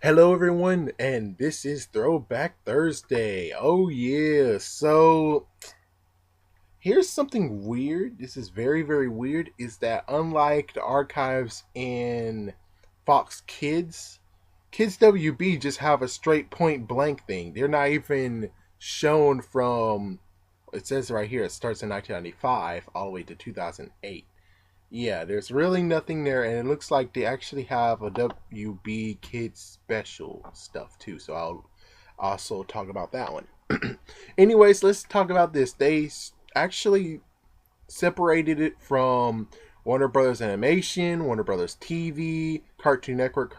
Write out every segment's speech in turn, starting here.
Hello, everyone, and this is Throwback Thursday. Oh, yeah. So, here's something weird. This is very, very weird. Is that unlike the archives in Fox Kids WB just have a straight point blank thing. They're not even shown from, it says right here, it starts in 1995 all the way to 2008. Yeah, there's really nothing there, and it looks like they actually have a WB Kids special stuff too. So I'll also talk about that one. Anyways, let's talk about this. They actually separated it from Warner Brothers Animation, Warner Brothers TV, Cartoon Network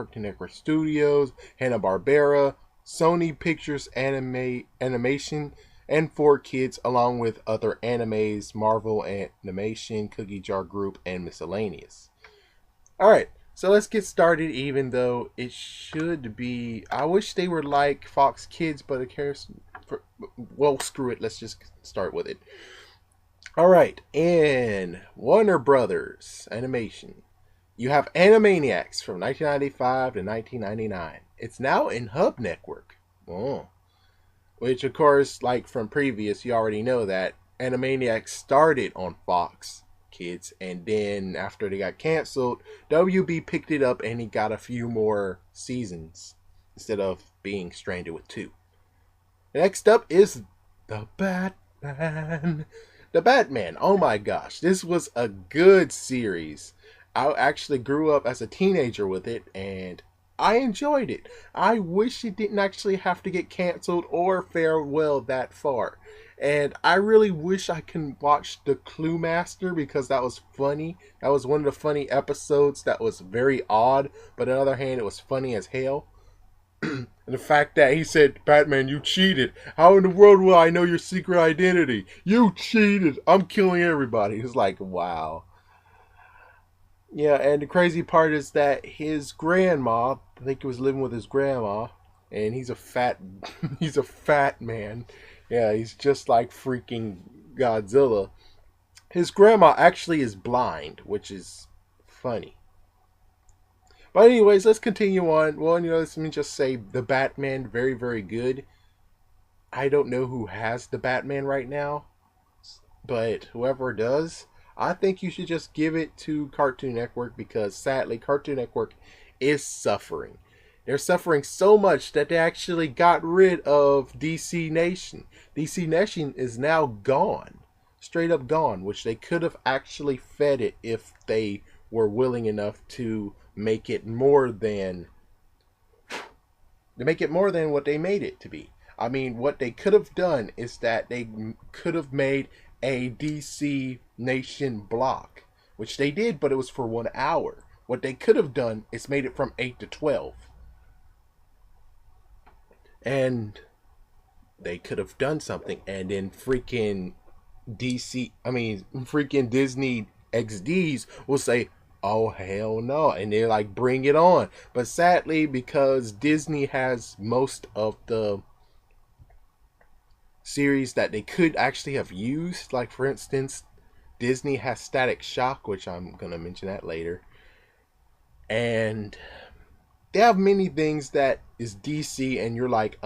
Studios, Hanna Barbera, Sony Pictures Animation, and 4Kids, along with other animes, Marvel Animation, Cookie Jar Group, and miscellaneous. All right, so let's get started. Even though it should be, I wish they were like Fox Kids, but it cares. Well, screw it. Let's just start with it. All right, in Warner Brothers Animation, you have Animaniacs from 1995 to 1999. It's now in Hub Network. Oh. Which, of course, like from previous, you already know that Animaniacs started on Fox Kids, and then after they got canceled, WB picked it up and he got a few more seasons instead of being stranded with two. Next up is The Batman. The Batman. Oh my gosh, this was a good series. I actually grew up as a teenager with it, and I enjoyed it. I wish it didn't actually have to get canceled or fare well that far. And I really wish I can watch the Clue Master because that was funny. That was one of the funny episodes that was very odd, but on the other hand, it was funny as hell. And the fact that he said, Batman, you cheated. How in the world will I know your secret identity? You cheated. I'm killing everybody. It's like, wow. Yeah, and the crazy part is that his grandma, I think he was living with his grandma, and he's a fat, he's a fat man. Yeah, he's just like freaking Godzilla. His grandma actually is blind, which is funny. But anyways, let's continue on. Well, let me just say the Batman, very, very good. I don't know who has the Batman right now, but whoever does, I think you should just give it to Cartoon Network because sadly, Cartoon Network is suffering. They're suffering so much that they actually got rid of DC Nation. DC Nation is now gone, straight up gone, which they could have actually fed it if they were willing enough to make it more than what they made it to be. I mean, what they could have done is that they could have made a DC Nation block, which they did, but it was for 1 hour. What they could have done is made it from 8 to 12. And they could have done something, and then freaking Disney XDs will say, oh hell no, and they like bring it on. But sadly, because Disney has most of the series that they could actually have used, like for instance, Disney has Static Shock, which I'm gonna mention that later, and they have many things that is DC, and you're like,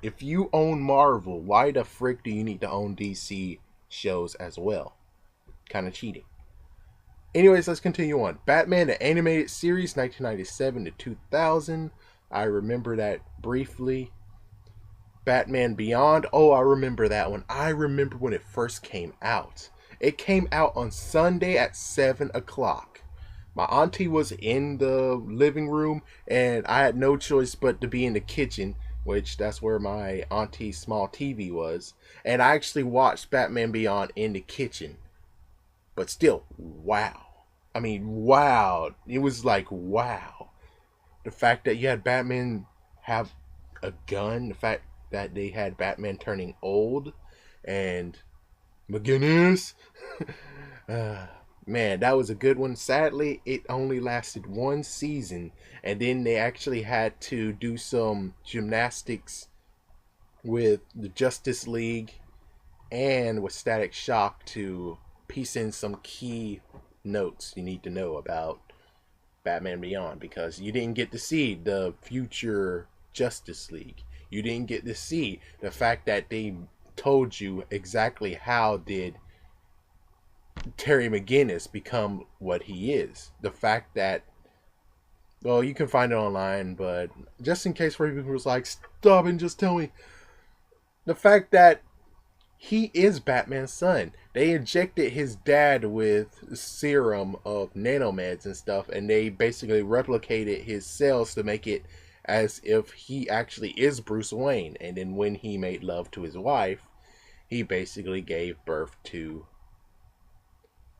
if you own Marvel, why the frick do you need to own DC shows as well? Kind of cheating. Anyways, let's continue on. Batman the Animated Series, 1997 to 2000. I remember that briefly. Batman Beyond. Oh, I remember that one. I remember when it first came out. It came out on Sunday at 7 o'clock. My auntie was in the living room, and I had no choice but to be in the kitchen, which that's where my auntie's small TV was. And I actually watched Batman Beyond in the kitchen. But still, wow. I mean, wow. It was like, wow. The fact that you had Batman have a gun, the fact that they had Batman turning old, and McGinnis. uh, man, that was a good one. Sadly, it only lasted one season, and then they actually had to do some gymnastics with the Justice League and with Static Shock to piece in some key notes you need to know about Batman Beyond, because you didn't get to see the future Justice League. You didn't get to see the fact that they told you exactly how did Terry McGinnis become what he is. The fact that, well, you can find it online, but just in case for people who's like, stop and just tell me. The fact that he is Batman's son. They injected his dad with serum of nanomeds and stuff, and they basically replicated his cells to make it as if he actually is Bruce Wayne. And then when he made love to his wife, he basically gave birth to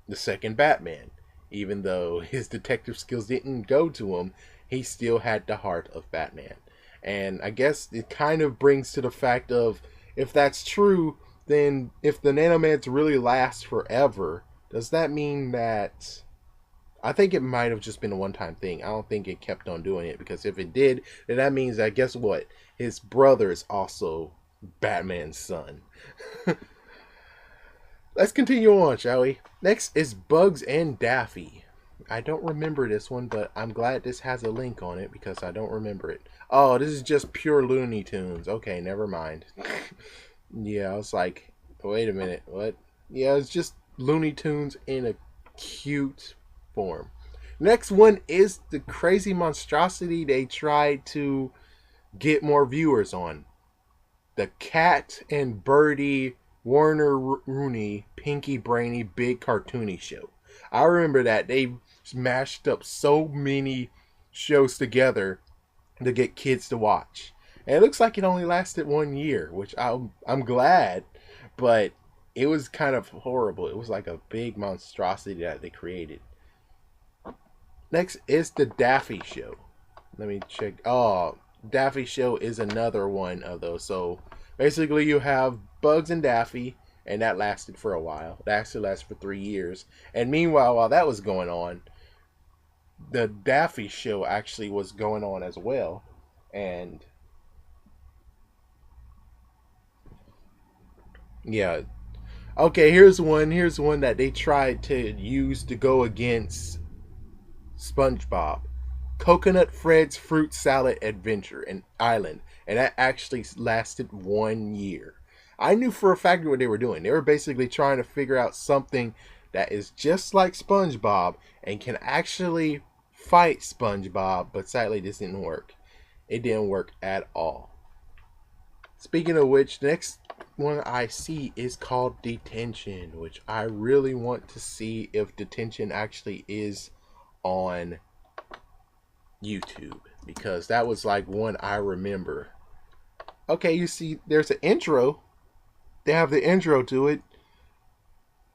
the second Batman. Even though his detective skills didn't go to him, he still had the heart of Batman. And I guess it kind of brings to the fact of, if that's true, then if the nanomeds really last forever, does that mean that, I think it might have just been a one-time thing. I don't think it kept on doing it, because if it did, then that means that, guess what? His brother is also Batman's son. Let's continue on, shall we? Next is Bugs and Daffy. I don't remember this one, but I'm glad this has a link on it because I don't remember it. Oh, this is just pure Looney Tunes. Okay, never mind. Yeah, I was like, wait a minute, what? Yeah, it's just Looney Tunes in a cute form. Next one is the crazy monstrosity they tried to get more viewers on. The Cat and Birdie Warner Rooney Pinky Brainy Big Cartoony Show. I remember that they mashed up so many shows together to get kids to watch. And it looks like it only lasted 1 year, which I'm glad, but it was kind of horrible. It was like a big monstrosity that they created. Next is the Daffy Show. Let me check. Oh, Daffy Show is another one of those. So basically you have Bugs and Daffy, and that lasted for a while. That actually lasted for 3 years. And meanwhile, while that was going on, the Daffy Show actually was going on as well. And yeah. Okay, here's one. Here's one that they tried to use to go against SpongeBob. Coconut Fred's Fruit Salad Adventure and Island. And that actually lasted 1 year. I knew for a fact what they were doing. They were basically trying to figure out something that is just like SpongeBob and can actually fight SpongeBob, but sadly this didn't work. It didn't work at all. Speaking of which, next one I see is called Detention, which I really want to see if Detention actually is on YouTube, because that was like one I remember. Okay, you see there's an intro. They have the intro to it.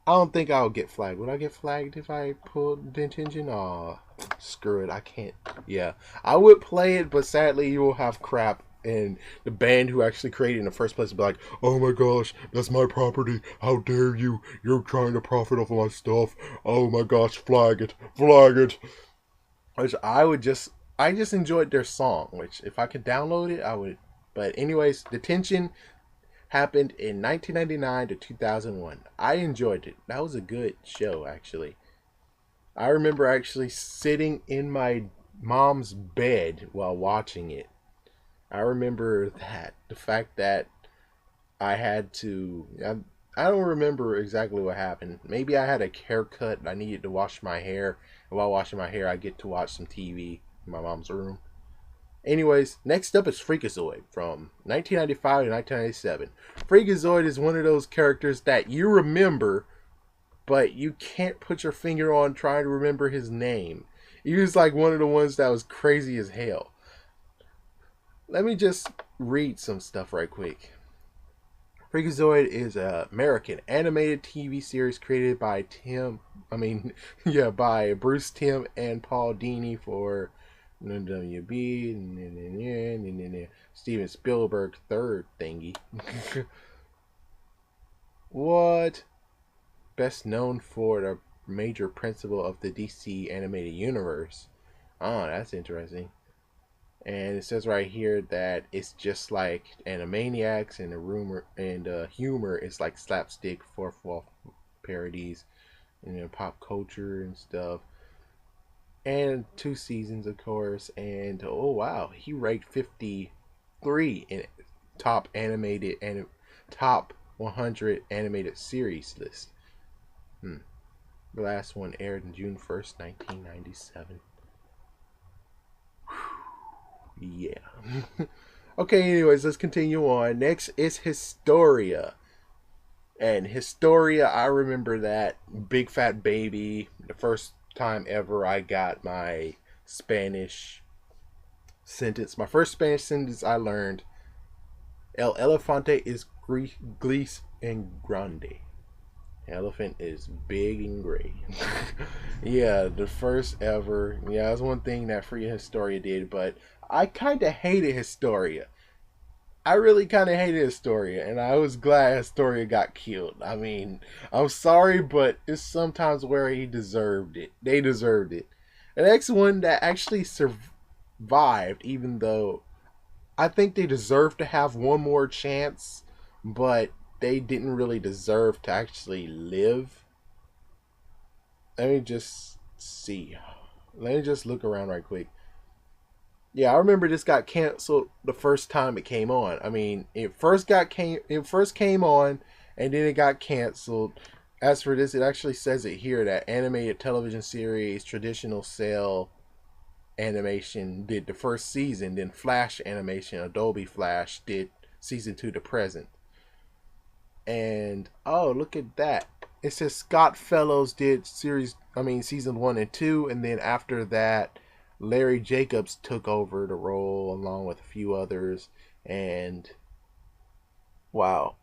I don't think I'll get flagged. Would I get flagged if I pull Detention? Oh, screw it. I can't. Yeah, I would play it, but sadly you will have crap, and the band who actually created it in the first place will be like, oh my gosh, that's my property. How dare you? You're trying to profit off of my stuff. Oh my gosh, flag it. Flag it. Which I just enjoyed their song, which if I could download it, I would. But anyways, Detention happened in 1999 to 2001. I enjoyed it. That was a good show, actually. I remember actually sitting in my mom's bed while watching it. I remember that. The fact that I had to. I don't remember exactly what happened. Maybe I had a haircut and I needed to wash my hair. And while washing my hair, I get to watch some TV in my mom's room. Anyways, next up is Freakazoid from 1995 to 1997. Freakazoid is one of those characters that you remember, but you can't put your finger on trying to remember his name. He was like one of the ones that was crazy as hell. Let me just read some stuff right quick. Freakazoid is an American animated TV series created by by Bruce Timm and Paul Dini for WB, Steven Spielberg third thingy. What? Best known for the major principle of the DC animated universe. Oh, that's interesting. And it says right here that it's just like Animaniacs, and the rumor and humor is like slapstick fourth wall parodies and pop culture and stuff. and 2 seasons, of course. And oh wow, he ranked 53 in top animated and top 100 animated series list. Hmm. The last one aired on June 1st, 1997. Yeah. Okay, anyways, let's continue on. Next is Historia. And Historia, I remember that big fat baby. The first time ever I got my Spanish sentence. My first Spanish sentence I learned: El elefante es gris and grande. Elephant is big and gray. Yeah, the first ever. Yeah, that's one thing that Free Historia did, but I kind of hated Historia. I really kind of hated Historia, and I was glad Historia got killed. I mean, I'm sorry, but it's sometimes where he deserved it. They deserved it. The next one that actually survived, even though I think they deserved to have one more chance, but they didn't really deserve to actually live. Let me just see. Let me just look around right quick. Yeah, I remember this got canceled the first time it came on. I mean, it first came on and then it got canceled. As for this, it actually says it here that animated television series traditional cell animation did the first season, then Flash animation, Adobe Flash did season 2 to present. And oh, look at that. It says Scott Fellows did season 1 and 2, and then after that Larry Jacobs took over the role along with a few others. And wow.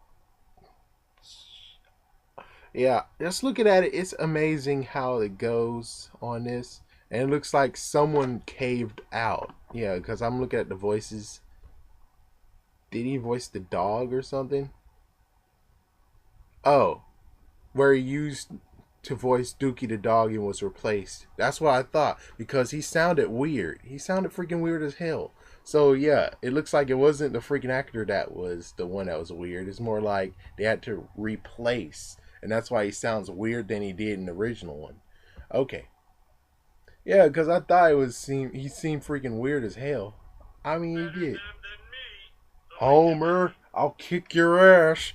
Yeah, just looking at it, it's amazing how it goes on this. And it looks like someone caved out. Yeah, because I'm looking at the voices. Did he voice the dog or something? Oh, where he used to voice Dookie the dog and was replaced. That's what I thought, because he sounded weird. He sounded freaking weird as hell. So yeah, it looks like it wasn't the freaking actor that was the one that was weird. It's more like they had to replace, and that's why he sounds weird than he did in the original one. Okay, yeah, because I thought he seemed freaking weird as hell. I mean, he did. Homer, I'll kick your ass.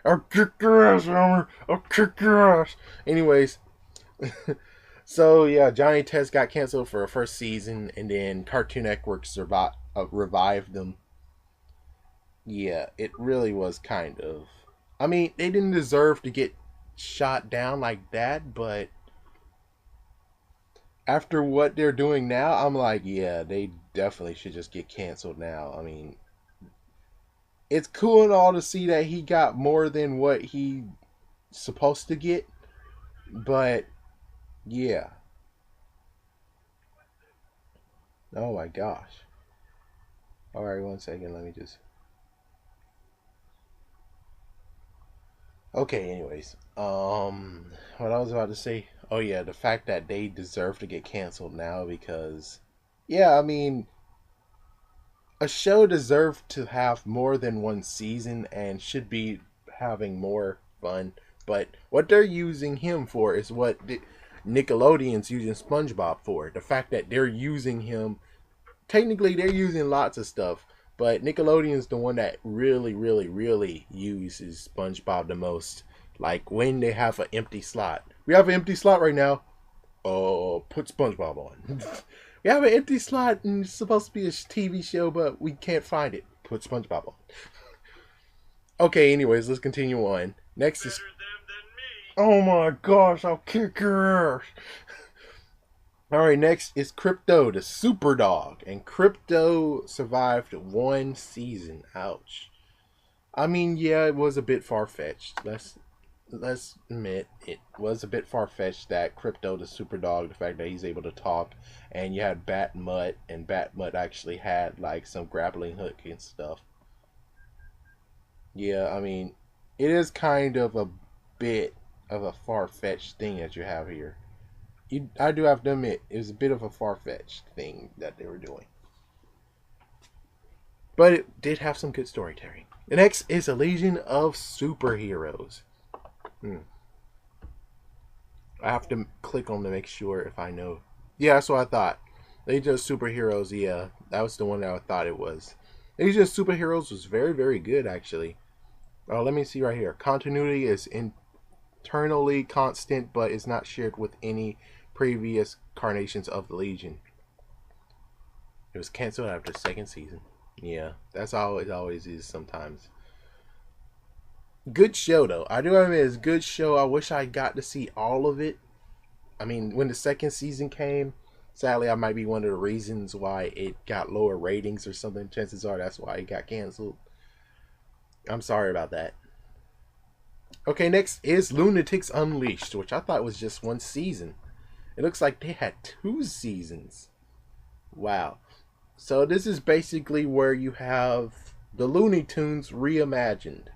I'll kick your ass, Homer. I'll kick your ass. Anyways, so yeah, Johnny Test got canceled for a first season, and then Cartoon Network revived them. Yeah, it really was kind of. I mean, they didn't deserve to get shot down like that, but after what they're doing now, I'm like, yeah, they definitely should just get canceled now. I mean, it's cool and all to see that he got more than what he supposed to get, but yeah. Oh my gosh. All right, 1 second. Let me just. Okay. Anyways, what I was about to say. Oh yeah, the fact that they deserve to get canceled now because, yeah, I mean, a show deserved to have more than one season and should be having more fun. But what they're using him for is what Nickelodeon's using SpongeBob for. The fact that they're using him, technically they're using lots of stuff, but Nickelodeon's the one that really, really, really uses SpongeBob the most. Like when they have an empty slot. We have an empty slot right now. Oh, put SpongeBob on. We have an empty slot and it's supposed to be a TV show, but we can't find it. Put SpongeBob on. Okay, anyways, let's continue on. Next is. Oh my gosh, I'll kick your ass. Alright, next is Crypto, the super dog. And Crypto survived 1 season. Ouch. I mean, yeah, it was a bit far fetched. Let's admit it was a bit far fetched that Crypto the super dog, the fact that he's able to talk, and you had Bat Mutt, and Bat Mutt actually had like some grappling hook and stuff. Yeah, I mean, it is kind of a bit of a far fetched thing that you have here. I do have to admit, it was a bit of a far fetched thing that they were doing. But it did have some good storytelling. The next is a Legion of Superheroes. I have to click on to make sure if I know Yeah, that's what I thought. Legion of Superheroes, yeah. That was the one that I thought it was. Legion of Superheroes was very, very good, actually. Oh, let me see right here. Continuity is internally constant, but is not shared with any previous incarnations of the Legion. It was canceled after the second season. Yeah, that's how it always is sometimes. Good show, though. I do admit it's a good show. I wish I got to see all of it. I mean, when the second season came, sadly, I might be one of the reasons why it got lower ratings or something. Chances are that's why it got canceled. I'm sorry about that. Okay, next is Lunatics Unleashed, which I thought was just one season. It looks like they had 2 seasons. Wow. So this is basically where you have the Looney Tunes reimagined.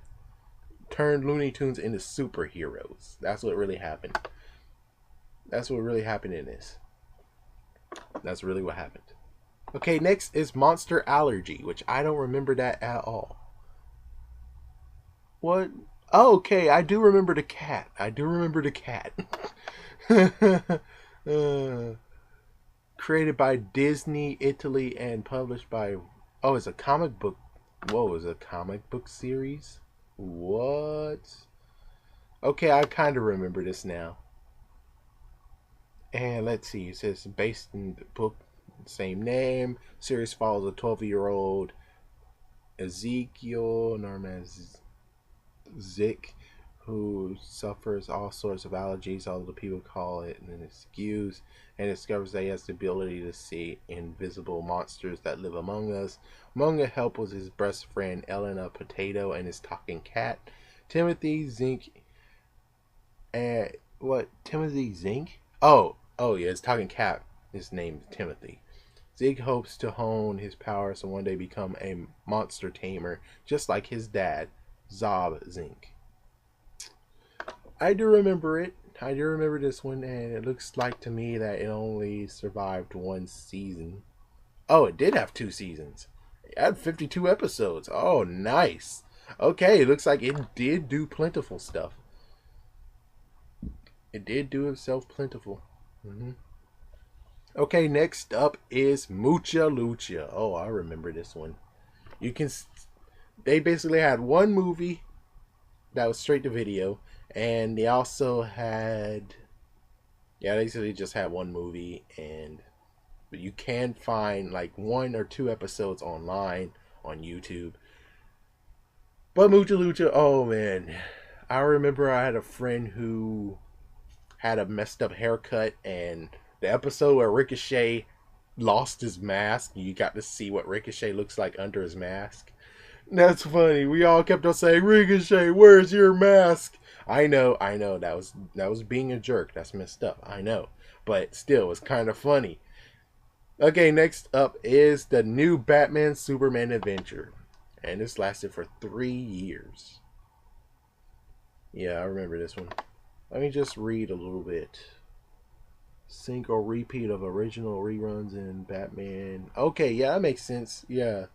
Turned Looney Tunes into superheroes. That's what really happened. That's what really happened in this. That's really what happened. Okay, next is Monster Allergy, which I don't remember that at all. What? Oh, okay, I do remember the cat. I do remember the cat. uh, created by Disney, Italy, and published by. Oh, it's a comic book. Whoa, it's a comic book series? What? Okay, I kind of remember this now. And let's see, it says based in the book, same name. Series follows a 12-year-old Ezekiel, known as Zik, who suffers all sorts of allergies, although people call it an excuse, and discovers that he has the ability to see invisible monsters that live among us. Among the help was his best friend Elena Potato and his talking cat, Timothy Zink. And what? Timothy Zink? Oh yeah, his talking cat. His name is Timothy. Zeke hopes to hone his powers and one day become a monster tamer, just like his dad, Zob Zink. I do remember it. I do remember this one, and it looks like to me that it only survived one season. Oh, it did have 2 seasons. It had 52 episodes. Oh, nice. Okay, it looks like it did do plentiful stuff. It did do itself plentiful. Mm-hmm. Okay, next up is Mucha Lucha. Oh, I remember this one. You can. They basically had one movie that was straight to video, and they also had. Yeah, they basically just had one movie, and but you can find like 1 or 2 episodes online on YouTube. But Mucha Lucha, oh man, I remember I had a friend who had a messed up haircut, and the episode where Ricochet lost his mask, you got to see what Ricochet looks like under his mask. That's funny. We all kept on saying, "Ricochet, where's your mask?" I know. That was being a jerk. That's messed up. I know, but still, it's kind of funny. Okay, next up is the new Batman Superman adventure, and this lasted for 3 years. Yeah, I remember this one. Let me just read a little bit. Sync or repeat of original reruns in Batman. Okay, yeah, that makes sense. Yeah.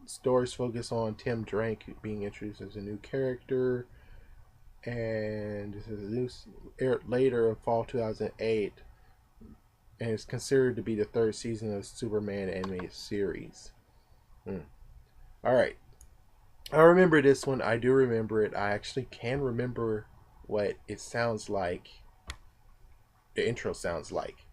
Stories focus on Tim Drake being introduced as a new character. And this is a new, aired later in fall 2008. And it's considered to be the 3rd season of Superman animated series. Alright. I remember this one. I do remember it. I actually can remember what it sounds like. The intro sounds like.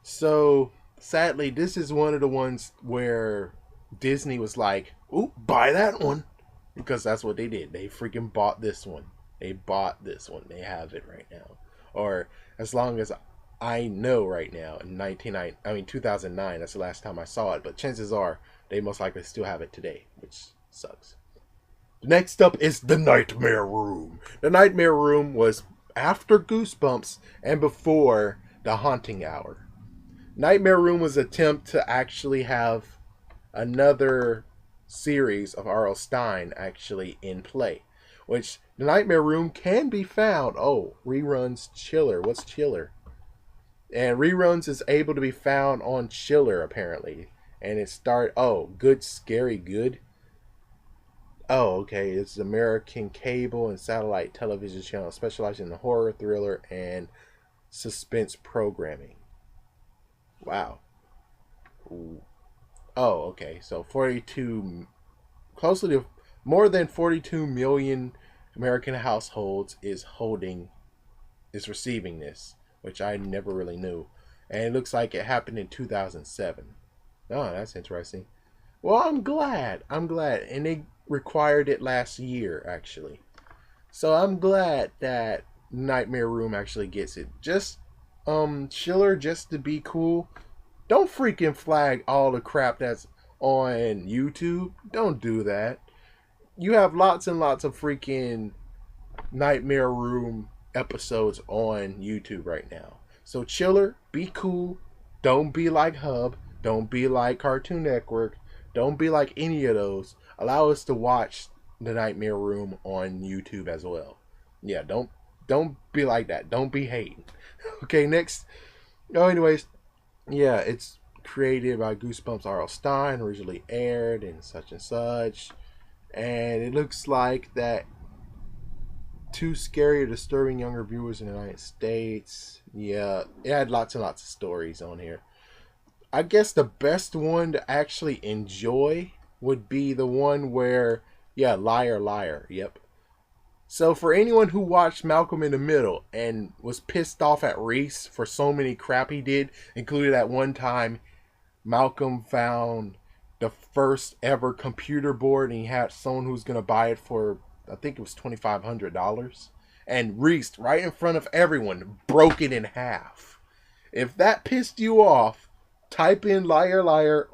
So, sadly, this is one of the ones where Disney was like, "Ooh, buy that one," because that's what they did. They freaking bought this one. They bought this one. They have it right now, or as long as I know right now, in 2009. That's the last time I saw it. But chances are they most likely still have it today, which sucks. Next up is the Nightmare Room. The Nightmare Room was after Goosebumps and before the Haunting Hour. Nightmare Room was an attempt to actually have another series of R.L. Stine actually in play. Which the Nightmare Room can be found. Oh, reruns Chiller. What's Chiller? And reruns is able to be found on Chiller apparently. And it Good Scary Good. Oh, okay. It's American cable and satellite television channel specializing in horror, thriller, and suspense programming. Wow. Oh, okay. So 42, closely to more than 42 million American households is receiving this, which I never really knew. And it looks like it happened in 2007. Oh, that's interesting. Well, I'm glad. I'm glad. And they required it last year, actually. So I'm glad that Nightmare Room actually gets it. Just, Schiller, just to be cool, don't freaking flag all the crap that's on YouTube. Don't do that. You have lots and lots of freaking Nightmare Room episodes on YouTube right now. So Chiller, be cool. Don't be like Hub. Don't be like Cartoon Network. Don't be like any of those. Allow us to watch the Nightmare Room on YouTube as well. Yeah, don't be like that. Don't be hating. Okay, next. Oh, anyways, yeah, it's created by Goosebumps R.L. Stein, originally aired in such and such. And it looks like that too scary or disturbing younger viewers in the United States. Yeah, it had lots and lots of stories on here. I guess the best one to actually enjoy would be the one where, yeah, Liar Liar. Yep. So for anyone who watched Malcolm in the Middle and was pissed off at Reese for so many crap he did, including that one time Malcolm found the first ever computer board and he had someone who was going to buy it for, I think it was $2,500. And Reese, right in front of everyone, broke it in half. If that pissed you off, type in Liar Liar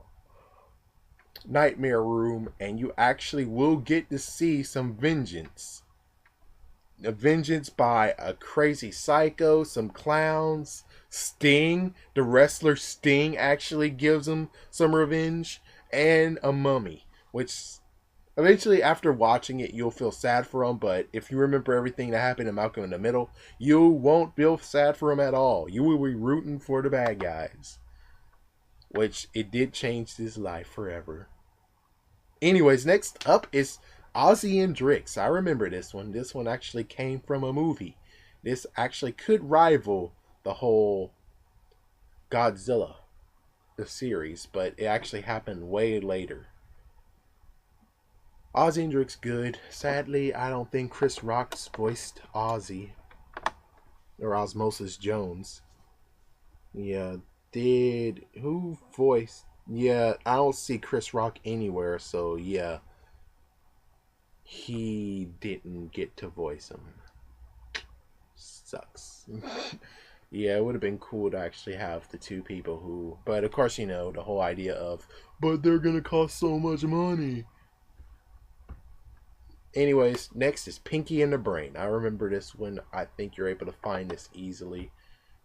Nightmare Room and you actually will get to see some vengeance. A vengeance by a crazy psycho, some clowns, Sting, the wrestler Sting actually gives him some revenge, and a mummy, which eventually after watching it you'll feel sad for him, but if you remember everything that happened to Malcolm in the Middle, you won't feel sad for him at all. You will be rooting for the bad guys, which it did change his life forever. Anyways, next up is Ozzy and Drix. I remember this one. This one actually came from a movie. This actually could rival the whole Godzilla, the series, but it actually happened way later. Ozzy and Drix good. Sadly, I don't think Chris Rock's voiced Ozzy or Osmosis Jones. Yeah, did who voiced? Yeah, I don't see Chris Rock anywhere, so yeah, he didn't get to voice him. Sucks. Yeah, it would have been cool to actually have the two people who, but of course, the whole idea of, but they're gonna cost so much money. Anyways, next is Pinky and the Brain. I remember this one. I think you're able to find this easily.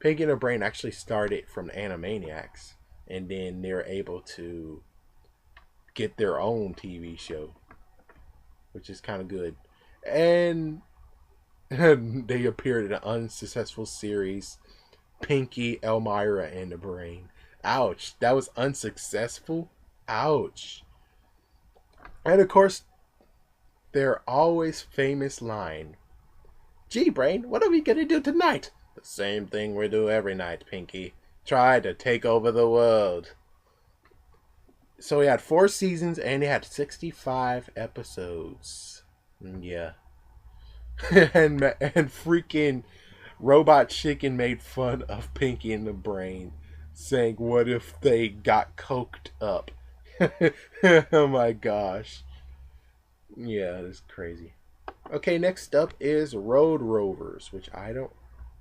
Pinky and the Brain actually started from the Animaniacs, and then they're able to get their own TV show, which is kind of good. And they appeared in an unsuccessful series, Pinky, Elmira, and the Brain. Ouch, that was unsuccessful. Ouch. And of course, their always famous line, "Gee, Brain, what are we gonna do tonight?" "The same thing we do every night, Pinky. Try to take over the world." So he had 4 seasons and he had 65 episodes. Yeah. and freaking Robot Chicken made fun of Pinky and the Brain, saying, "What if they got coked up?" Oh my gosh. Yeah, that's crazy. Okay, next up is Road Rovers, which I don't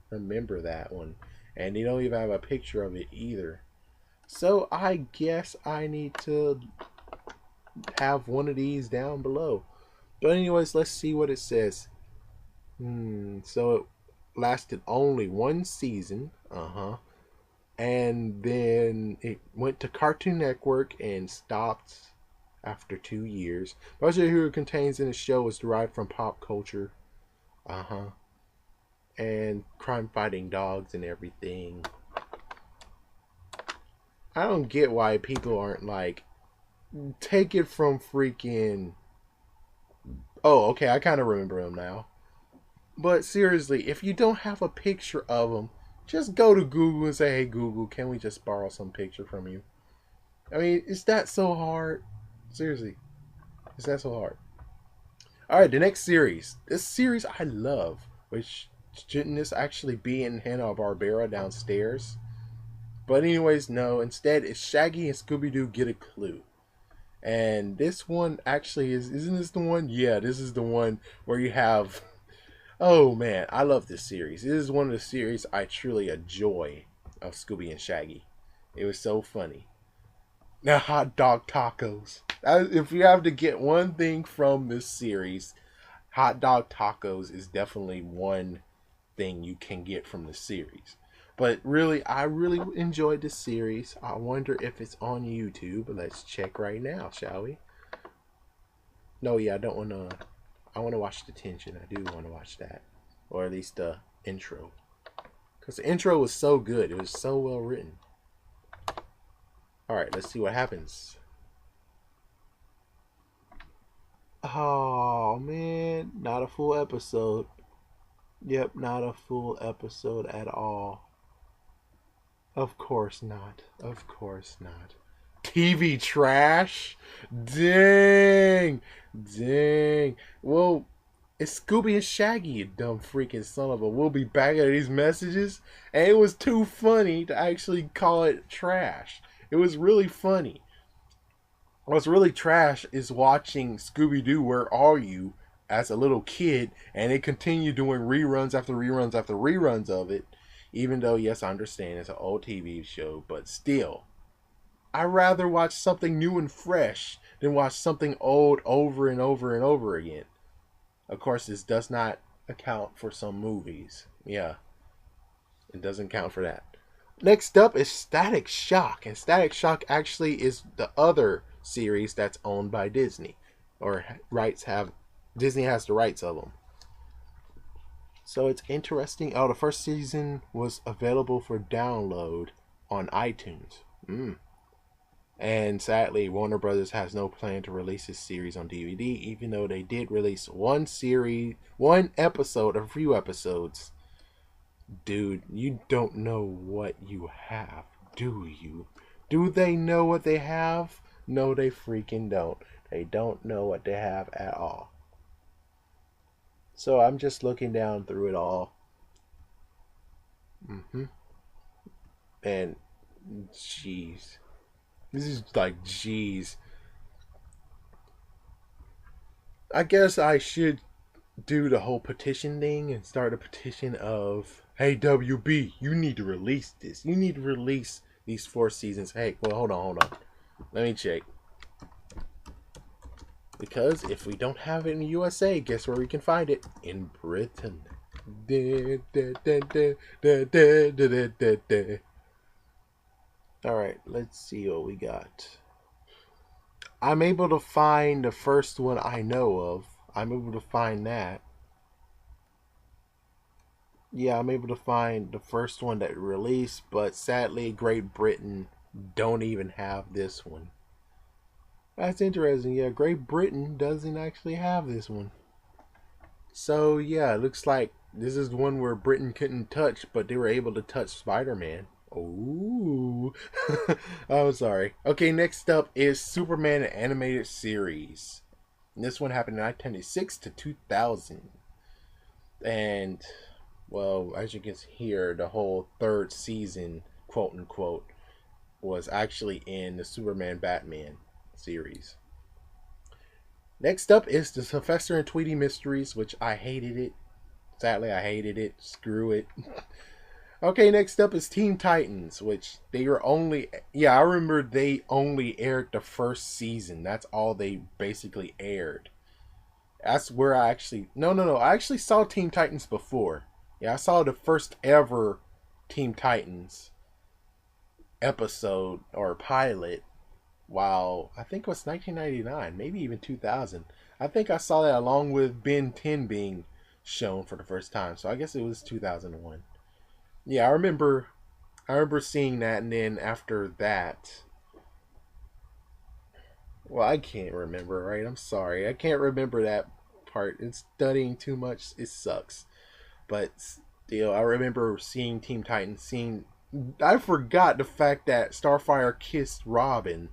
remember that one. And they don't even have a picture of it either. So I guess I need to have one of these down below. But anyways, let's see what it says. So it lasted only 1 season. And then it went to Cartoon Network and stopped after 2 years. Most of the humor contains in the show is derived from pop culture. And crime fighting dogs and everything. I don't get why people aren't like, take it from freaking. Oh, okay, I kind of remember them now. But seriously, if you don't have a picture of them, Just go to Google and say, "Hey Google, can we just borrow some picture from you?" I mean, is that so hard? Seriously, is that so hard? All right, the next series. This series I love, which shouldn't this actually be in Hanna-Barbera downstairs? But anyways, no. Instead, it's Shaggy and Scooby Doo Get a Clue. And this one actually is. Isn't this the one? Yeah, this is the one where you have. Oh man, I love this series. This is one of the series I truly enjoy of Scooby and Shaggy. It was so funny. Now, hot dog tacos. If you have to get one thing from this series, hot dog tacos is definitely one thing you can get from the series. But really, I really enjoyed this series. I wonder if it's on YouTube. Let's check right now, shall we? No, yeah, I don't want to. I want to watch Detention. I do want to watch that. Or at least the intro. Because the intro was so good. It was so well written. Alright, let's see what happens. Oh, man. Not a full episode. Yep, not a full episode at all. Of course not. Of course not. TV trash? Dang. Dang. Well, it's Scooby and Shaggy, you dumb freaking son of a. We'll be back at these messages. And it was too funny to actually call it trash. It was really funny. What's really trash is watching Scooby Doo, Where Are You? As a little kid, and they continue doing reruns after reruns after reruns of it. Even though, yes, I understand it's an old TV show, but still, I'd rather watch something new and fresh than watch something old over and over and over again. Of course, this does not account for some movies. Yeah, it doesn't count for that. Next up is Static Shock, and Static Shock actually is the other series that's owned by Disney, or rights have Disney has the rights of them. So it's interesting. Oh, the first season was available for download on iTunes. And sadly, Warner Brothers has no plan to release this series on DVD, even though they did release one episode, a few episodes. Dude, you don't know what you have, do you? Do they know what they have? No, they freaking don't. They don't know what they have at all. So I'm just looking down through it all. And jeez. This is like jeez. I guess I should do the whole petition thing and start a petition of, hey WB, you need to release this. You need to release these 4 seasons. Hey, well, hold on. Let me check. Because if we don't have it in the USA, guess where we can find it? In Britain. Alright, let's see what we got. I'm able to find the first one I know of. I'm able to find that. Yeah, I'm able to find the first one that released, but sadly, Great Britain don't even have this one. That's interesting. Yeah, Great Britain doesn't actually have this one. So, yeah, it looks like this is the one where Britain couldn't touch, but they were able to touch Spider-Man. Ooh. I'm sorry. Okay, next up is Superman animated series. And this one happened in 1996 to 2000. And, well, as you can hear, the whole 3rd season, quote unquote, was actually in the Superman Batman series. Next up is the Sylvester and Tweety Mysteries, which I hated it. Sadly, I hated it. Screw it. Okay, next up is Teen Titans, which they were only... Yeah, I remember they only aired the first season. That's all they basically aired. That's where I actually... No. I actually saw Teen Titans before. Yeah, I saw the first ever Teen Titans episode or pilot while... I think it was 1999, maybe even 2000. I think I saw that along with Ben 10 being shown for the first time. So I guess it was 2001. Yeah, I remember seeing that, and then after that, well, I can't remember, right? I'm sorry. I can't remember that part. It's studying too much. It sucks. But deal. I remember seeing Teen Titans, seeing. I forgot the fact that Starfire kissed Robin,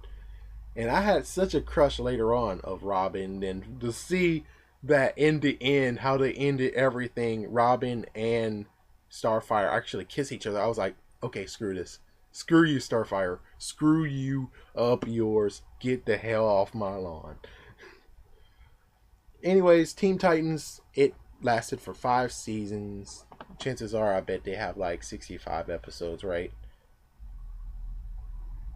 and I had such a crush later on of Robin. And to see that in the end, how they ended everything, Robin and Starfire actually kiss each other, I was like, okay, screw this. Screw you, Starfire. Screw you up yours. Get the hell off my lawn. Anyways, Teen Titans, it lasted for 5 seasons. Chances are, I bet they have like 65 episodes, right?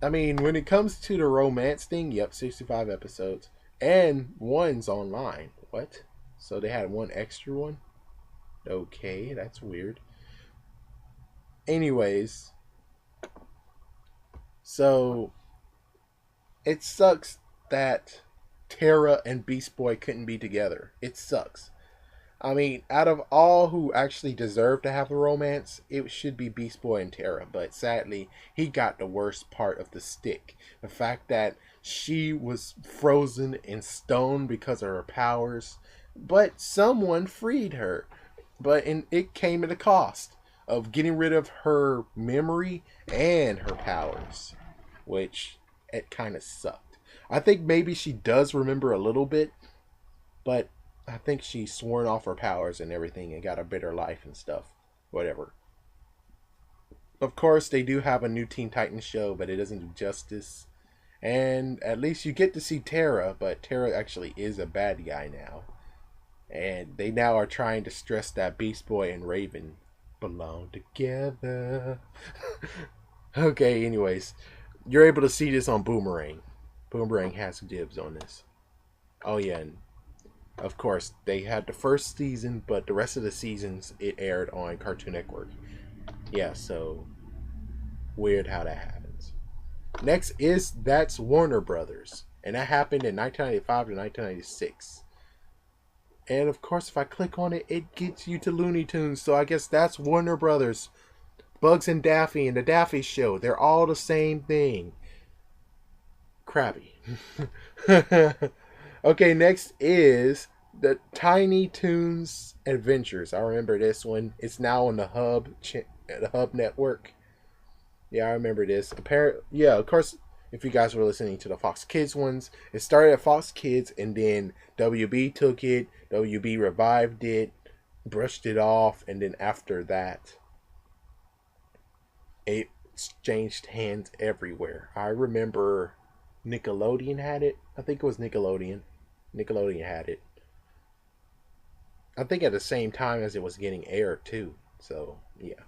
I mean, when it comes to the romance thing, yep, 65 episodes. And one's online. What? So they had one extra one? Okay, that's weird. Anyways, so it sucks that Terra and Beast Boy couldn't be together. It sucks. I mean, out of all who actually deserve to have a romance, it should be Beast Boy and Terra. But sadly, he got the worst part of the stick. The fact that she was frozen in stone because of her powers, but someone freed her. It came at a cost of getting rid of her memory and her powers, which it kind of sucked. I think maybe she does remember a little bit, but I think she's sworn off her powers and everything and got a better life and stuff. Whatever. Of course, they do have a new Teen Titans show, but it doesn't do justice. And at least you get to see Terra, but Terra actually is a bad guy now. And they now are trying to stress that Beast Boy and Raven belong together. Okay, anyways. You're able to see this on Boomerang. Boomerang has dibs on this. Oh, yeah, and of course, they had the first season, but the rest of the seasons it aired on Cartoon Network. Yeah, so weird how that happens. Next is That's Warner Brothers, and that happened in 1995 to 1996. And of course, if I click on it, it gets you to Looney Tunes. So I guess that's Warner Brothers. Bugs and Daffy and the Daffy Show, they're all the same thing. Crappy. Okay, next is the Tiny Toons Adventures. I remember this one. It's now on the Hub network. Yeah, I remember this. Yeah, of course, if you guys were listening to the Fox Kids ones, it started at Fox Kids, and then WB took it. WB revived it, brushed it off, and then after that, it changed hands everywhere. I remember Nickelodeon had it. I think it was Nickelodeon. Nickelodeon had it. I think at the same time as it was getting aired too. So yeah.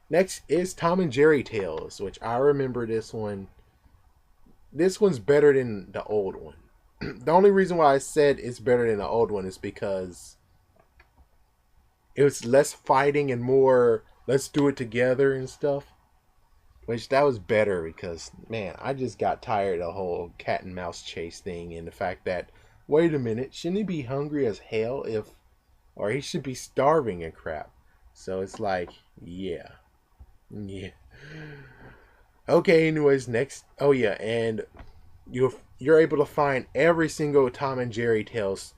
Next is Tom and Jerry Tales, which I remember this one. This one's better than the old one. The only reason why I said it's better than the old one is because it was less fighting and more let's do it together and stuff. Which that was better because, man, I just got tired of the whole cat and mouse chase thing and the fact that, wait a minute, shouldn't he be hungry as hell or he should be starving and crap. So it's like, yeah. Yeah. Okay, anyways, next. Oh, yeah, and you're able to find every single Tom and Jerry TV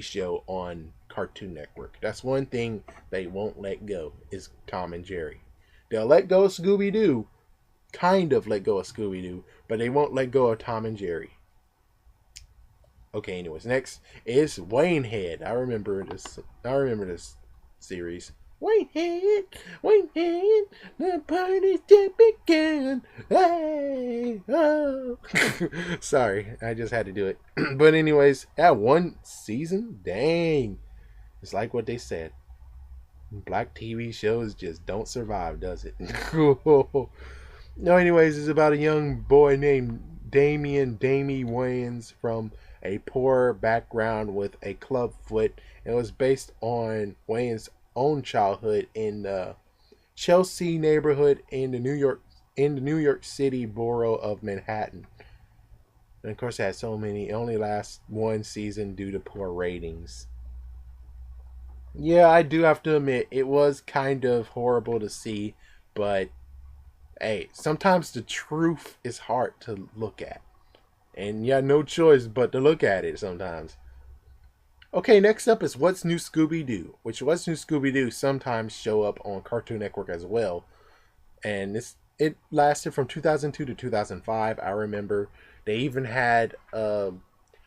show on Cartoon Network. That's one thing they won't let go is Tom and Jerry. They'll let go of Scooby-Doo, kind of let go of Scooby-Doo, but they won't let go of Tom and Jerry. Okay, anyways, next is Waynehead. I remember this series. Waynehead, Waynehead, the party's just begun. Hey, oh. Sorry, I just had to do it. But anyways, that one season, dang, it's like what they said. Black TV shows just don't survive, does it? No, anyways, it's about a young boy named Damie Wayans from a poor background with a club foot. It was based on Wayans' own childhood in the Chelsea neighborhood in the New York City borough of Manhattan. And of course, it only lasts one season due to poor ratings. Yeah, I do have to admit, it was kind of horrible to see, but hey, sometimes the truth is hard to look at. And yeah, no choice but to look at it sometimes. Okay, next up is What's New Scooby Doo, which What's New Scooby Doo sometimes show up on Cartoon Network as well. And it lasted from 2002 to 2005. I remember they even had a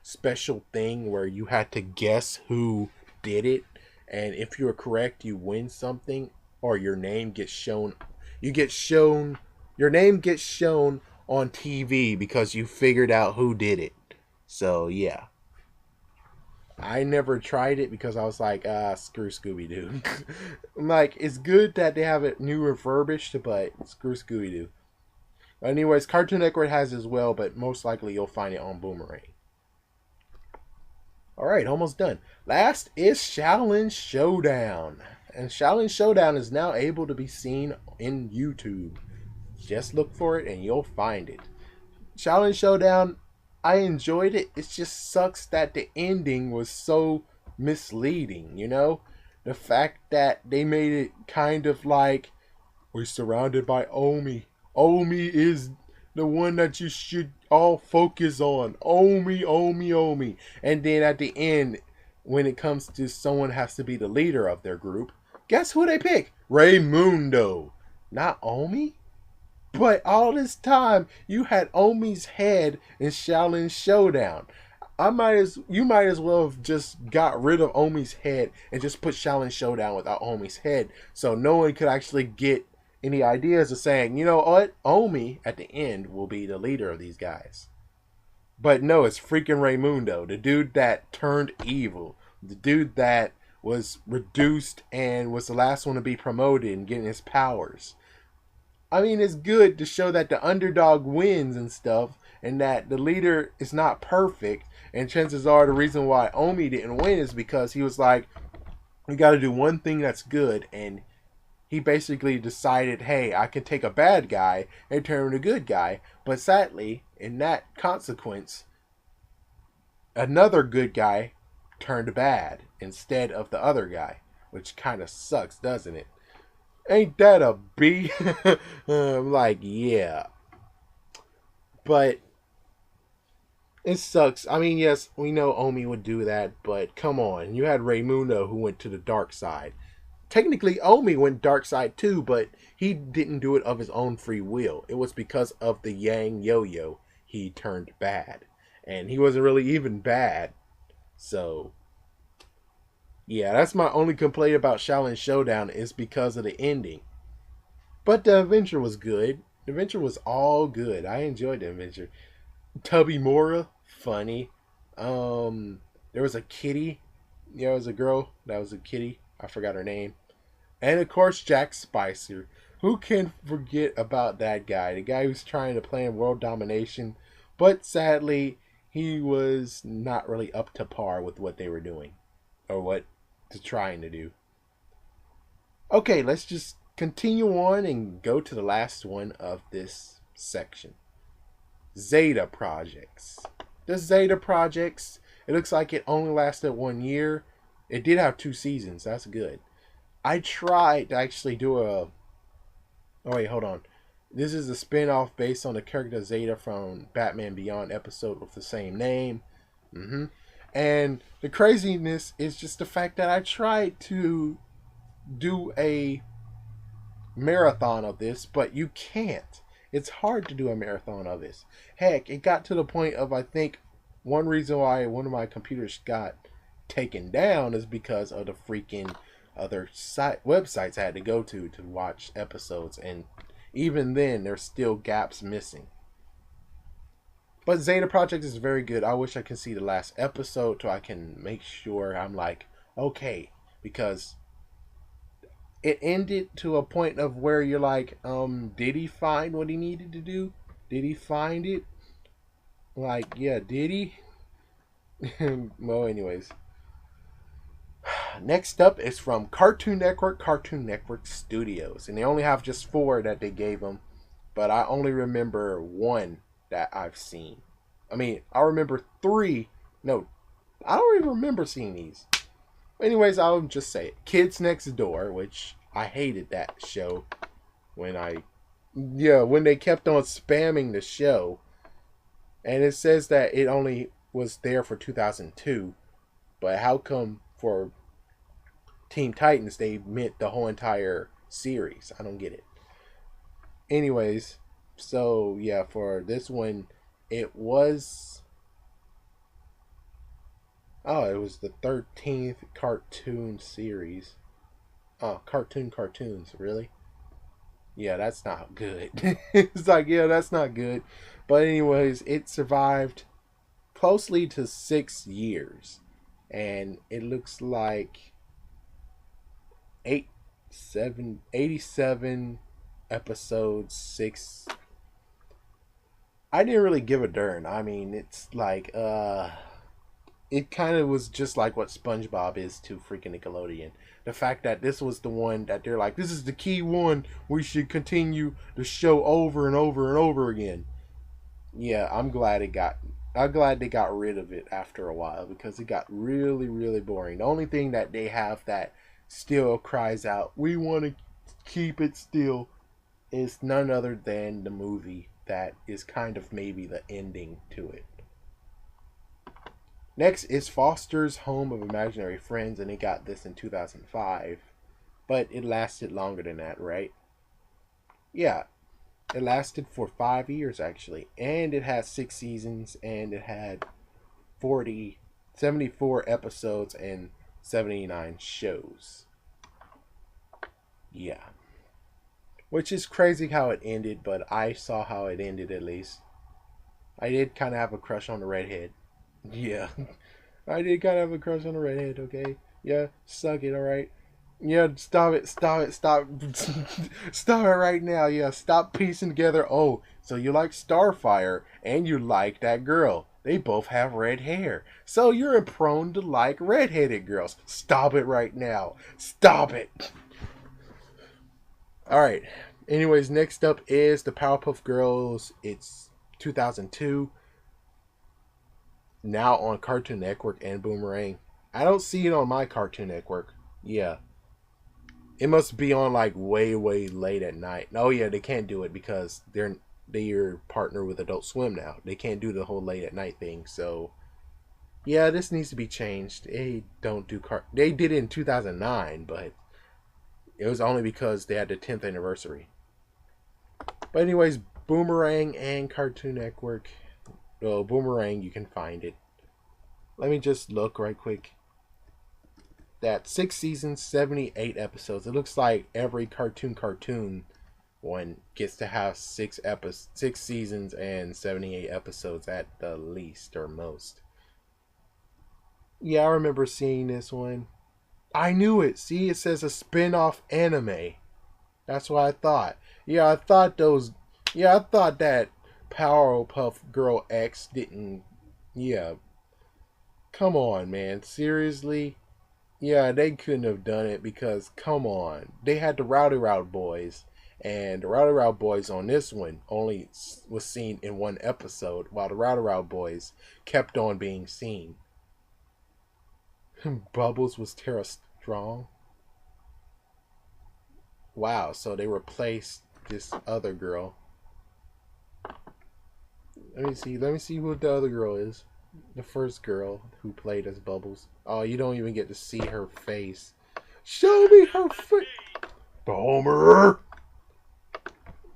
special thing where you had to guess who did it, and if you were correct, you win something, or your name gets shown. You get shown your name gets shown on TV because you figured out who did it. So yeah, I never tried it because I was like, screw Scooby Doo. I'm like, it's good that they have it new refurbished, but screw Scooby Doo. Anyways, Cartoon Network has as well, but most likely you'll find it on Boomerang. Alright, almost done. Last is Shaolin Showdown. And Shaolin Showdown is now able to be seen in YouTube. Just look for it and you'll find it. Shaolin Showdown, I enjoyed it. It just sucks that the ending was so misleading, you know? The fact that they made it kind of like, we're surrounded by Omi. Omi is the one that you should all focus on. Omi, Omi, Omi. And then at the end, when it comes to someone has to be the leader of their group, guess who they pick? Raymundo. Not Omi? But all this time, you had Omi's head in Shaolin Showdown. You might as well have just got rid of Omi's head and just put Shaolin Showdown without Omi's head, so no one could actually get any ideas of saying, you know what, Omi at the end will be the leader of these guys. But no, it's freaking Raymundo, the dude that turned evil, the dude that was reduced and was the last one to be promoted and getting his powers. I mean, it's good to show that the underdog wins and stuff, and that the leader is not perfect. And chances are the reason why Omi didn't win is because he was like, we got to do one thing that's good. And he basically decided, hey, I can take a bad guy and turn him into a good guy. But sadly, in that consequence, another good guy turned bad instead of the other guy, which kind of sucks, doesn't it? Ain't that a B? I'm like, yeah. But it sucks. I mean, yes, we know Omi would do that, but come on. You had Raymundo who went to the dark side. Technically, Omi went dark side too, but he didn't do it of his own free will. It was because of the Yang Yo-Yo he turned bad. And he wasn't really even bad. So, yeah, that's my only complaint about Shaolin Showdown is because of the ending. But the adventure was good. The adventure was all good. I enjoyed the adventure. Tubby Mora, funny. There was a kitty. There was a girl that was a kitty. I forgot her name. And of course, Jack Spicer. Who can forget about that guy? The guy who's trying to plan world domination. But sadly, he was not really up to par with what they were doing. Or what they're trying to do. Okay, let's just continue on and go to the last one of this section. Zeta Projects. The Zeta Projects, it looks like it only lasted 1 year. It did have 2 seasons. That's good. I tried to actually do a... Oh, wait, hold on. This is a spin-off based on the character Zeta from Batman Beyond episode with the same name. And the craziness is just the fact that I tried to do a marathon of this, but you can't. It's hard to do a marathon of this. Heck, it got to the point of, I think, one reason why one of my computers got taken down is because of the freaking other websites I had to go to watch episodes, and even then, there's still gaps missing. But Zeta Project is very good. I wish I could see the last episode so I can make sure I'm like, okay, because it ended to a point of where you're like, did he find what he needed to do? Did he find it? Like, yeah, did he? Well, anyways. Next up is from Cartoon Network Studios. And they only have just 4 that they gave them. But I only remember 1 that I've seen. I mean, I remember 3. No, I don't even remember seeing these. Anyways, I'll just say it. Kids Next Door, which I hated that show when they kept on spamming the show. And it says that it only was there for 2002. But how come for Teen Titans they meant the whole entire series? I don't get it. Anyways, so yeah, for this one, it was it was the 13th cartoon series. Oh, cartoons, really? Yeah, that's not good. It's like, yeah, that's not good. But anyways, it survived closely to 6 years, and it looks like 87 episodes, six. I didn't really give a darn. I mean, it's like it kind of was just like what SpongeBob is to freaking Nickelodeon. The fact that this was the one that they're like, this is the key one. We should continue the show over and over and over again. Yeah, I'm glad they got rid of it after a while because it got really, really boring. The only thing that they have that still cries out, we want to keep it still, is none other than the movie that is kind of maybe the ending to it. Next is Foster's Home of Imaginary Friends, and it got this in 2005, but it lasted longer than that, right? Yeah, it lasted for 5 years actually, and it had 6 seasons, and it had 74 episodes and 79 shows. Yeah, which is crazy how it ended, but I saw how it ended at least. I did kind of have a crush on the redhead. Yeah, I did kind of have a crush on the redhead. Okay, yeah, suck it. All right. Yeah, stop it, stop, stop it right now. Yeah, stop piecing together. Oh, so you like Starfire and you like that girl. They both have red hair. So you're prone to like redheaded girls. Stop it right now. Stop it. All right. Anyways, next up is the Powerpuff Girls. It's 2002. Now on Cartoon Network and Boomerang. I don't see it on my Cartoon Network. Yeah. It must be on like way, way late at night. Oh yeah, they can't do it because they're partner with Adult Swim now. They can't do the whole late at night thing. So yeah, this needs to be changed. They don't do They did it in 2009, but it was only because they had the 10th anniversary. But anyways, Boomerang and Cartoon Network. Well, Boomerang, you can find it. Let me just look right quick. That 6 seasons, 78 episodes. It looks like every cartoon one gets to have 6 seasons and 78 episodes at the least or most. Yeah, I remember seeing this one. I knew it. See, it says a spin-off anime. That's what I thought. Yeah, I thought those. Yeah, I thought that Powerpuff Girl X didn't. Yeah, come on, man. Seriously? Yeah, they couldn't have done it because, come on. They had the Rowdy Route Boys, and the Rowdy Route Boys on this one only was seen in one episode, while the Rowdy Route Boys kept on being seen. Bubbles was Tara Strong. Wow, so they replaced this other girl. Let me see who the other girl is. The first girl who played as Bubbles. Oh, you don't even get to see her face. Show me her face. Homer.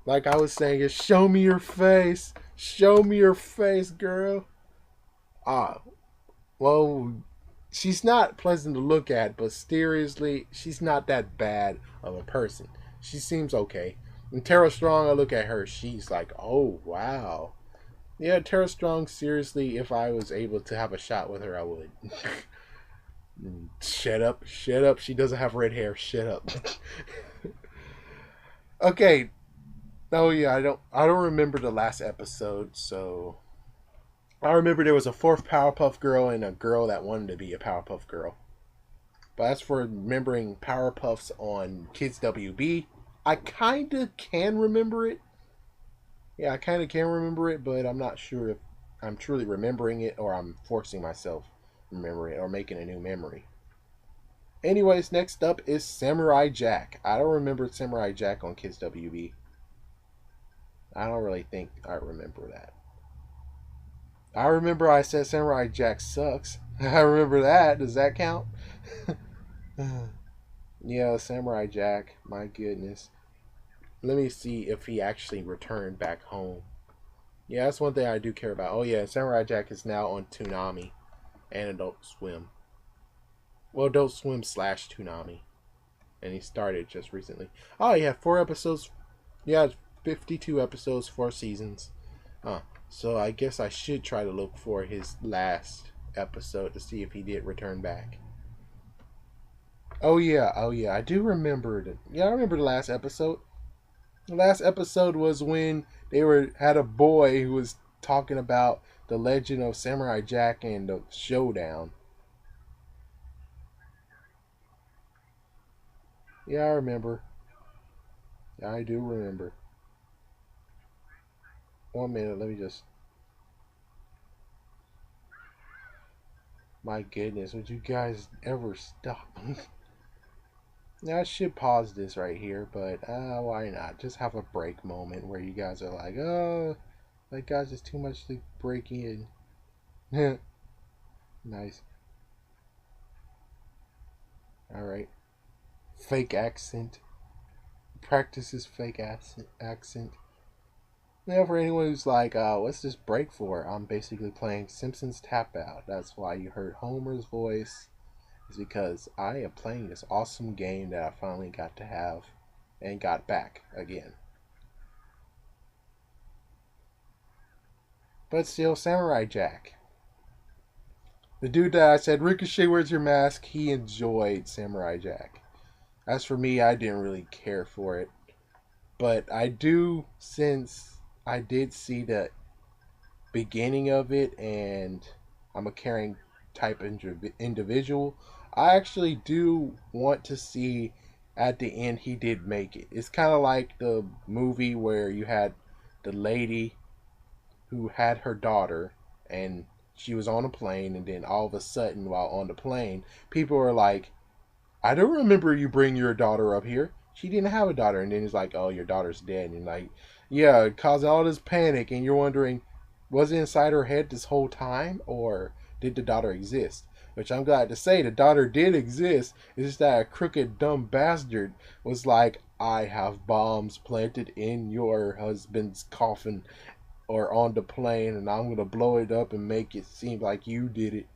Like I was saying, is show me your face. Show me your face, girl. Ah, well, she's not pleasant to look at, but seriously, she's not that bad of a person. She seems okay. And Tara Strong, I look at her, she's like, oh wow. Yeah, Tara Strong, seriously, if I was able to have a shot with her, I would. Shut up, shut up. She doesn't have red hair. Shut up. Okay. Oh yeah, I don't remember the last episode, so I remember there was a fourth Powerpuff Girl and a girl that wanted to be a Powerpuff Girl. But as for remembering Powerpuffs on Kids WB, I kinda can remember it. Yeah, I kind of can remember it, but I'm not sure if I'm truly remembering it or I'm forcing myself to remember it or making a new memory. Anyways, next up is Samurai Jack. I don't remember Samurai Jack on Kids WB. I don't really think I remember that. I remember I said Samurai Jack sucks. I remember that. Does that count? Yeah, Samurai Jack. My goodness. Let me see if he actually returned back home. Yeah, that's one thing I do care about. Oh yeah, Samurai Jack is now on Toonami and Adult Swim. Well, Adult Swim slash Toonami, and he started just recently. Oh yeah, 4 episodes. Yeah, 52 episodes, 4 seasons. So I guess I should try to look for his last episode to see if he did return back. Oh yeah, I do remember it. Yeah, I remember the last episode. The last episode was when they were had a boy who was talking about the legend of Samurai Jack and the showdown. Yeah, I remember. Yeah, I do remember. 1 minute, let me just. My goodness, would you guys ever stop? Now, I should pause this right here, but why not? Just have a break moment where you guys are like, oh, that guy's just too much to break in. Nice. Alright. Fake accent. Practices fake accent. Now, for anyone who's like, what's this break for? I'm basically playing Simpsons Tap Out. That's why you heard Homer's voice. Is because I am playing this awesome game that I finally got to have and got back again. But still, Samurai Jack. The dude that I said, Ricochet, where's your mask? He enjoyed Samurai Jack. As for me, I didn't really care for it. But I do, since I did see the beginning of it and I'm a caring type individual, I actually do want to see at the end he did make it. It's kind of like the movie where you had the lady who had her daughter and she was on a plane, and then all of a sudden while on the plane people were like, I don't remember you bring your daughter up here. She didn't have a daughter. And then it's like, oh, your daughter's dead. And like, yeah, causing all this panic. And you're wondering, was it inside her head this whole time? Or did the daughter exist? Which I'm glad to say the daughter did exist. It's just that a crooked, dumb bastard was like, I have bombs planted in your husband's coffin or on the plane. And I'm going to blow it up and make it seem like you did it.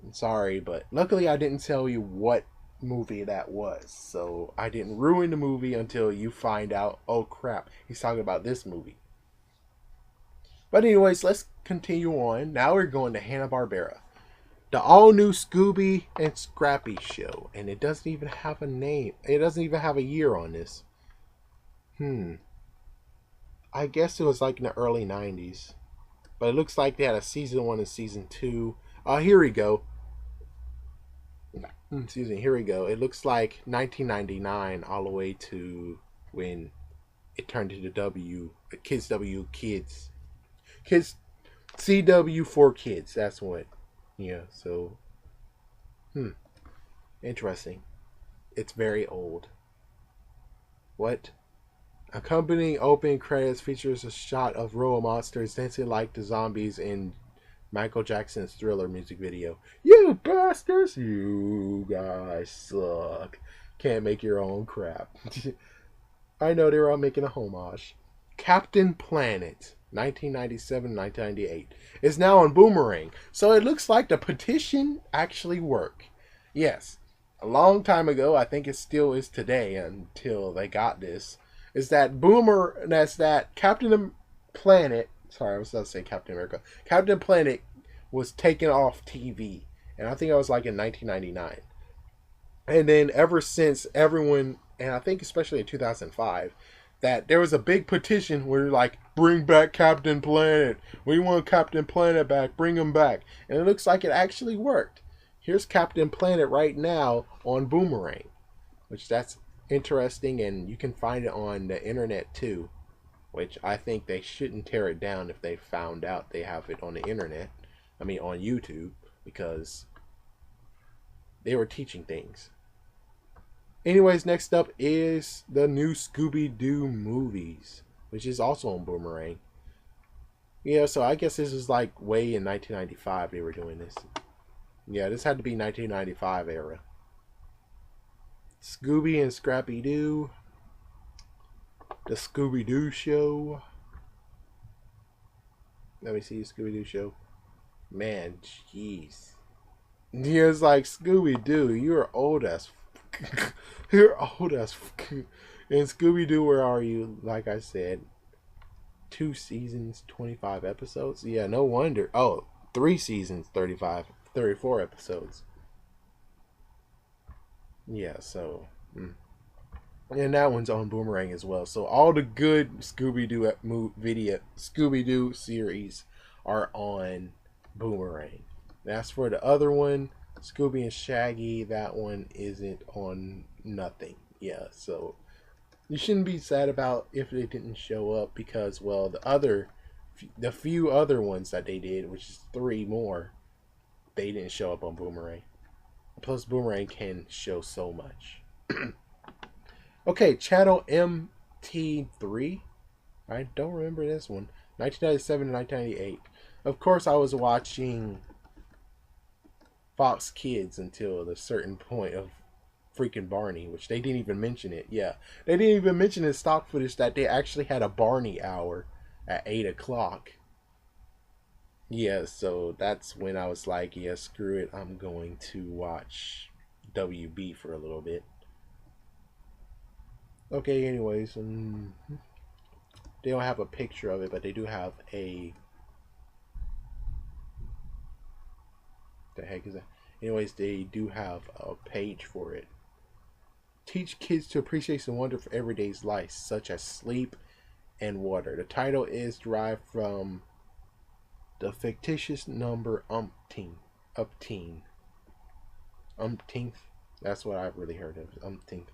I'm sorry, but luckily I didn't tell you what movie that was. So I didn't ruin the movie until you find out, oh crap, he's talking about this movie. But anyways, let's continue on. Now we're going to Hanna-Barbera. The all-new Scooby and Scrappy show. And it doesn't even have a name. It doesn't even have a year on this. I guess it was like in the early 90s. But it looks like they had a season 1 and season 2. Here we go. Excuse me, here we go. It looks like 1999 all the way to when it turned into Kids W Kids. Kids CW for Kids. That's what. Yeah, so interesting. It's very old. What? Accompanying opening credits features a shot of robo monsters dancing like the zombies in Michael Jackson's Thriller music video. You bastards! You guys suck. Can't make your own crap. I know they were all making a homage. Captain Planet, 1997-1998, is now on Boomerang. So it looks like the petition actually worked. Yes, a long time ago, I think it still is today until they got this, is that Captain Planet, sorry, I was about to say Captain America. Captain Planet was taken off TV, and I think I was like in 1999. And then ever since everyone, and I think especially in 2005, that there was a big petition where like, bring back Captain Planet. We want Captain Planet back. Bring him back. And it looks like it actually worked. Here's Captain Planet right now on Boomerang, which that's interesting, and you can find it on the internet too. Which I think they shouldn't tear it down if they found out they have it on the internet. I mean, on YouTube, because they were teaching things. Anyways, next up is the new Scooby-Doo movies, which is also on Boomerang. Yeah, so I guess this was like way in 1995 they were doing this. Yeah, this had to be 1995 era. Scooby and Scrappy Doo. The Scooby Doo Show. Let me see the Scooby Doo Show. Man, jeez. Yeah, it's like Scooby Doo. You're old as. You're old as. And Scooby Doo, where are you? Like I said, 2 seasons, 25 episodes. Yeah, no wonder. Oh, 3 seasons, 35, 34 episodes. Yeah, so. And that one's on Boomerang as well. So all the good Scooby Doo video, Scooby Doo series are on Boomerang. As for the other one, Scooby and Shaggy, that one isn't on nothing. Yeah, so you shouldn't be sad about if they didn't show up because, well, the few other ones that they did, which is 3 more, they didn't show up on Boomerang. Plus, Boomerang can show so much. Okay, Channel MT3. I don't remember this one. 1997 to 1998. Of course, I was watching Fox Kids until the certain point of freaking Barney, which they didn't even mention it. Yeah, they didn't even mention in stock footage that they actually had a Barney hour at 8 o'clock. Yeah, so that's when I was like, yeah, screw it. I'm going to watch WB for a little bit. Okay, anyways, they don't have a picture of it, but they do have a. The heck is that? Anyways, they do have a page for it. Teach kids to appreciate the wonder for everyday's life, such as sleep and water. The title is derived from the fictitious number umpteenth. That's what I've really heard of, umpteenth.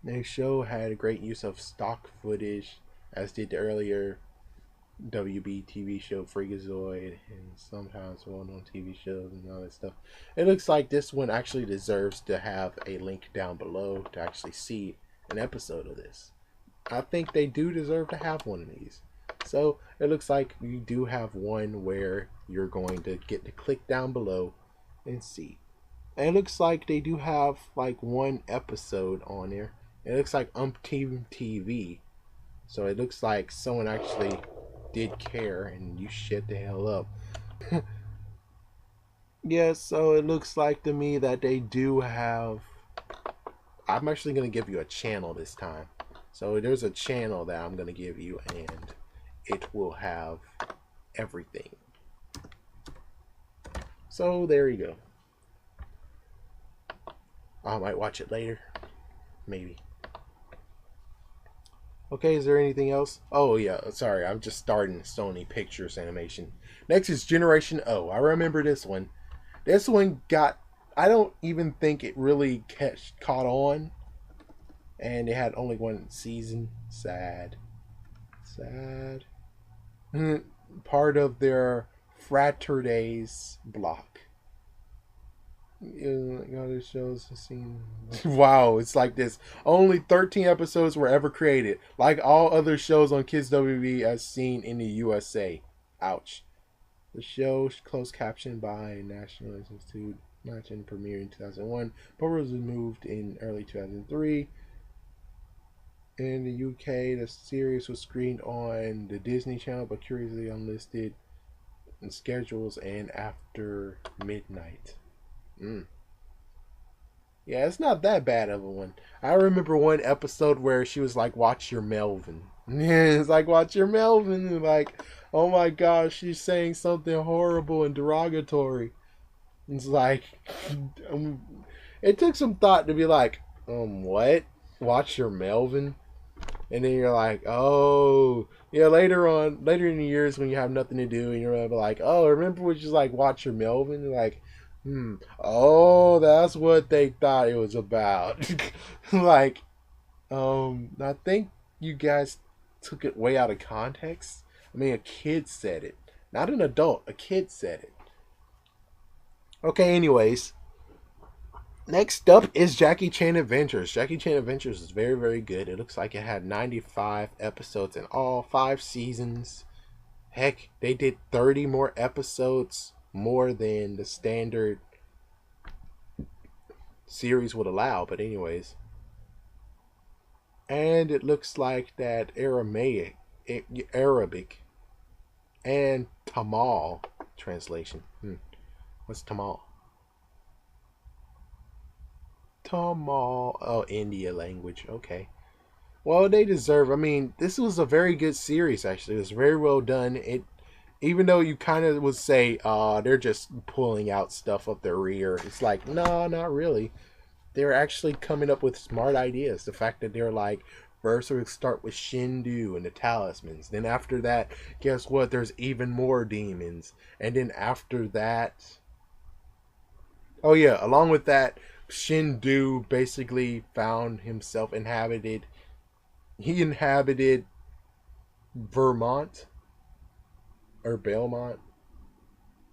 The show had a great use of stock footage, as did the earlier WB TV show Freakazoid and sometimes well-known TV shows and all that stuff. It looks like this one actually deserves to have a link down below to actually see an episode of this. I think they do deserve to have one of these. So it looks like you do have one where you're going to get to click down below and see. And it looks like they do have like one episode on there. It looks like TV. So it looks like someone actually did care and you shut the hell up. Yeah, so it looks like to me that they do have. I'm actually going to give you a channel this time. So there's a channel that I'm going to give you and it will have everything. So there you go. I might watch it later. Maybe. Okay, is there anything else? Oh, yeah, sorry, I'm just starting Sony Pictures animation. Next is Generation O. I remember this one. This one got, I don't even think it really caught on. And it had only one season. Sad. Sad. Part of their Fraturdays block. Other shows have seen. Wow, it's like this. Only 13 episodes were ever created, like all other shows on Kids WB as seen in the USA. Ouch. The show, closed captioned by National Institute, matching premiered in 2001, but was removed in early 2003. In the UK, the series was screened on the Disney Channel, but curiously unlisted in schedules and after midnight. Yeah, it's not that bad of a one. I remember one episode where she was like, "Watch your Melvin." Yeah, it's like, "Watch your Melvin." And like, oh my gosh, she's saying something horrible and derogatory. It's like, it took some thought to be like, what? Watch your Melvin? And then you're like, oh, yeah. Later in the years when you have nothing to do, and you're like, oh, remember when you like watch your Melvin? You're like, oh, that's what they thought it was about. Like, I think you guys took it way out of context. I mean, a kid said it, not an adult. A kid said it. Okay, anyways, Next up is Jackie Chan Adventures. Jackie Chan Adventures is very, very good. It looks like it had 95 episodes in all, 5 seasons. Heck, they did 30 more episodes, more than the standard series would allow. But anyways, and it looks like that Arabic, and Tamal translation. What's Tamal? Tamal. Oh, India language. Okay. Well, they deserve. I mean, this was a very good series. Actually, it was very well done. It, even though you kind of would say, they're just pulling out stuff up their rear. It's like, no, not really. They're actually coming up with smart ideas. The fact that they're like, first we start with Shindu and the talismans. Then after that, guess what? There's even more demons. And then after that, oh yeah, along with that, Shindu basically found himself inhabited. He inhabited Vermont or Belmont.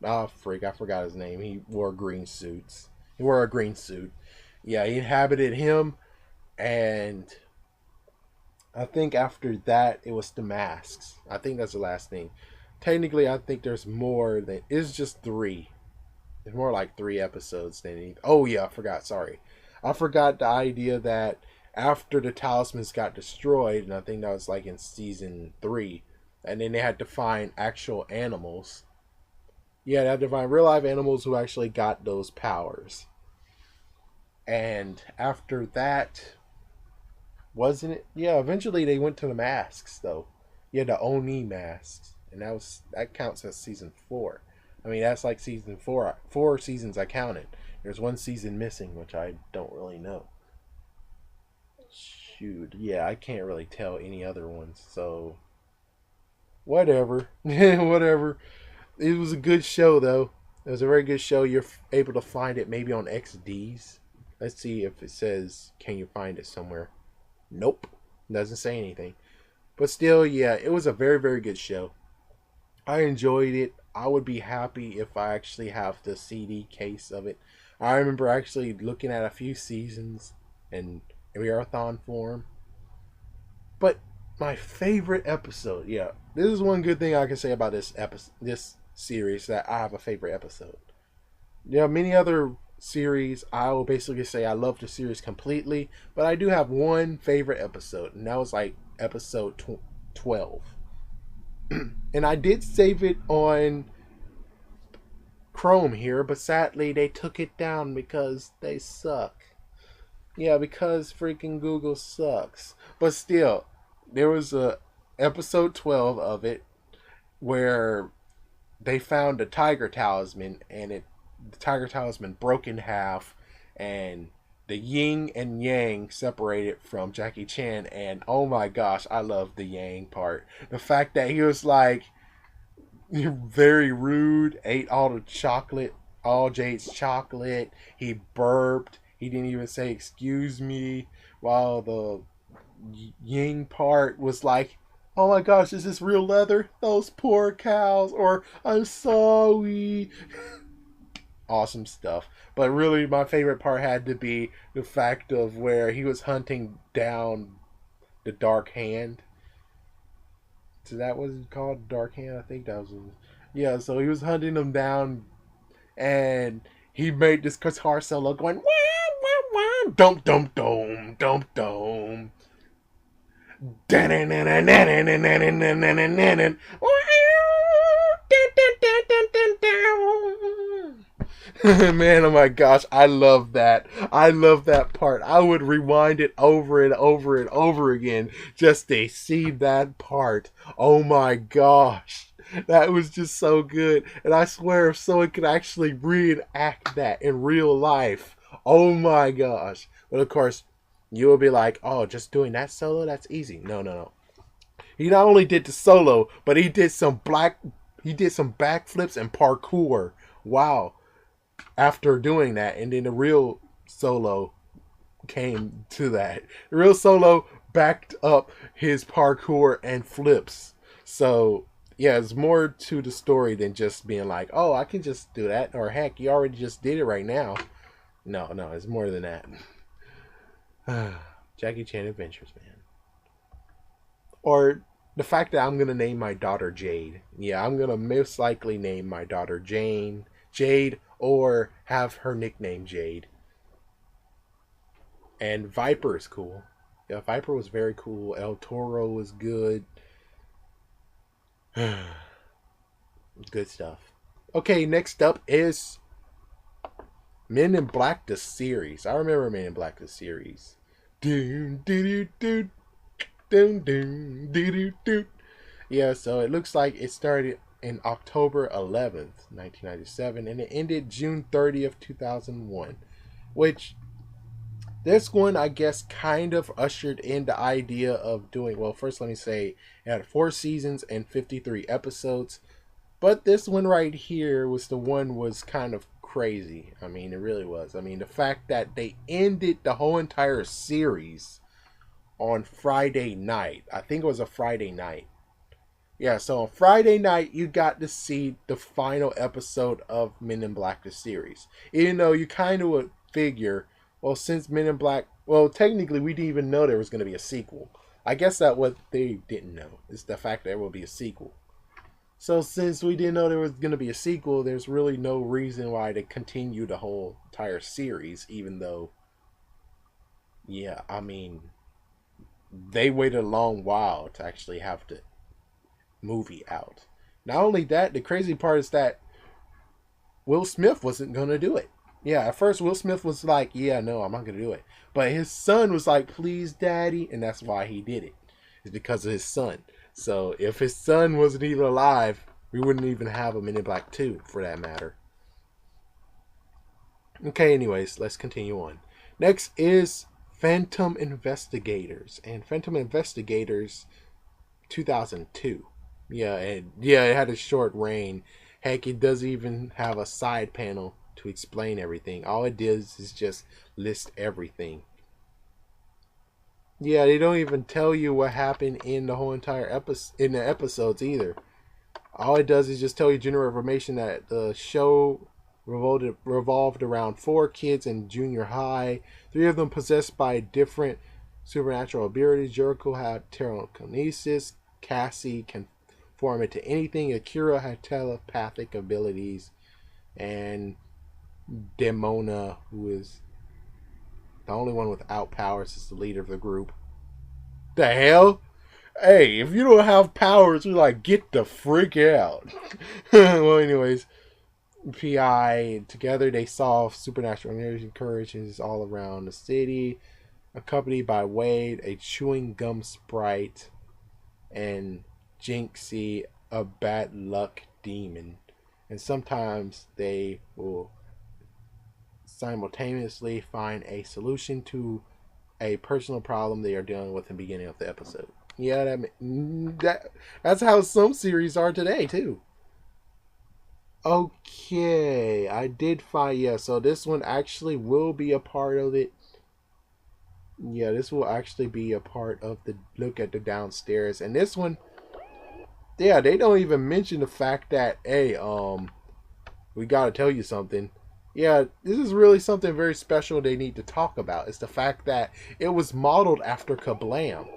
Ah, freak! I forgot his name. He wore green suits. He wore a green suit. Yeah, he inhabited him, and I think after that it was the masks. I think that's the last thing. Technically, I think there's more than it's just three. It's more like 3 episodes than anything. Oh yeah, I forgot. Sorry, I forgot the idea that after the talismans got destroyed, and I think that was like in season 3, and then they had to find actual animals. Yeah, they had to find real life animals who actually got those powers. And after that, wasn't it? Yeah, eventually they went to the masks though. Yeah, the Oni masks, and that counts as season 4. I mean, that's like season 4. 4 seasons I counted. There's 1 season missing, which I don't really know. Shoot, yeah, I can't really tell any other ones. So whatever, whatever. It was a good show though. It was a very good show. You're able to find it maybe on XDs. Let's see if it says, can you find it somewhere? Nope. Doesn't say anything. But still, yeah, it was a very, very good show. I enjoyed it. I would be happy if I actually have the CD case of it. I remember actually looking at a few seasons in marathon form. But my favorite episode, yeah, this is one good thing I can say about this series, that I have a favorite episode. There are many other series I will basically say I love the series completely, but I do have one favorite episode, and that was like episode 12. And I did save it on Chrome here, but sadly they took it down because they suck. Yeah, because freaking Google sucks. But still, there was a episode 12 of it where they found a tiger talisman, and the tiger talisman broke in half, and the yin and yang separated from Jackie Chan. And oh my gosh, I love the yang part. The fact that he was like very rude, ate all the chocolate, all Jade's chocolate. He burped. He didn't even say excuse me. While the Ying part was like, oh my gosh, is this real leather? Those poor cows. Or I'm sorry. Awesome stuff. But really, my favorite part had to be the fact of where he was hunting down the Dark Hand. So that was called Dark Hand. I think that was. Yeah, so he was hunting them down, and he made this guitar solo going, wah, wah, wah, dum dum dum dum dum. Man, oh my gosh, I love that. I love that part. I would rewind it over and over and over again just to see that part. Oh my gosh. That was just so good. And I swear, if someone could actually reenact that in real life, oh my gosh. But of course, you will be like, oh, just doing that solo? That's easy. No, no, no. He not only did the solo, but he did some backflips and parkour. Wow. After doing that, and then the real solo came to that. The real solo backed up his parkour and flips. So yeah, it's more to the story than just being like, oh, I can just do that, or heck, you already just did it right now. No, no, it's more than that. Jackie Chan Adventures, man. Or the fact that I'm gonna name my daughter Jade. Yeah, I'm gonna most likely name my daughter Jade, or have her nickname Jade. And Viper is cool. Yeah, Viper was very cool. El Toro was good. Good stuff. Okay, next up is Men in Black the series. I remember Men in Black the series. Doom doo doo doo doom doom doo doo doo. Yeah, so it looks like it started in October 11th, 1997, and it ended June 30th, 2001. Which this one, I guess, kind of ushered in the idea of doing. Well, first, let me say it had 4 seasons and 53 episodes. But this one right here was kind of crazy. I mean, it really was. I mean, the fact that they ended the whole entire series on Friday night. I think it was a Friday night. Yeah, so on Friday night you got to see the final episode of Men in Black the series. Even though you kind of would figure, well, since Men in Black, well, technically we didn't even know there was going to be a sequel. I guess that what they didn't know is the fact that there will be a sequel. So since we didn't know there was going to be a sequel, there's really no reason why to continue the whole entire series, even though, yeah, I mean, they waited a long while to actually have the movie out. Not only that, the crazy part is that Will Smith wasn't going to do it. Yeah, at first Will Smith was like, yeah, no, I'm not going to do it. But his son was like, please, daddy. And that's why he did it. It's because of his son. So if his son wasn't even alive, we wouldn't even have a Men in Black 2 for that matter. Okay, anyways, let's continue on. Next is Phantom Investigators. And Phantom Investigators 2002. Yeah, and yeah, it had a short reign. Heck, it doesn't even have a side panel to explain everything. All it does is just list everything. Yeah, they don't even tell you what happened in the whole entire episode in the episodes either. All it does is just tell you general information that the show revolved around 4 kids in junior high. 3 of them possessed by different supernatural abilities. Jericho had telekinesis. Cassie can form into anything. Akira had telepathic abilities. And Demona, who is the only one without powers, is the leader of the group. The hell? Hey, if you don't have powers, we're like, get the freak out. Well, anyways, PI together they solve supernatural incursions all around the city, accompanied by Wade, a chewing gum sprite, and Jinxie, a bad luck demon. And sometimes they will simultaneously find a solution to a personal problem they are dealing with in the beginning of the episode. Yeah, that's how some series are today too. Okay, I did find, yeah. So this one actually will be a part of it. Yeah, this will actually be a part of the look at the downstairs, and this one, yeah, they don't even mention the fact that hey, we gotta tell you something. Yeah, this is really something very special they need to talk about. It's the fact that it was modeled after Kablam,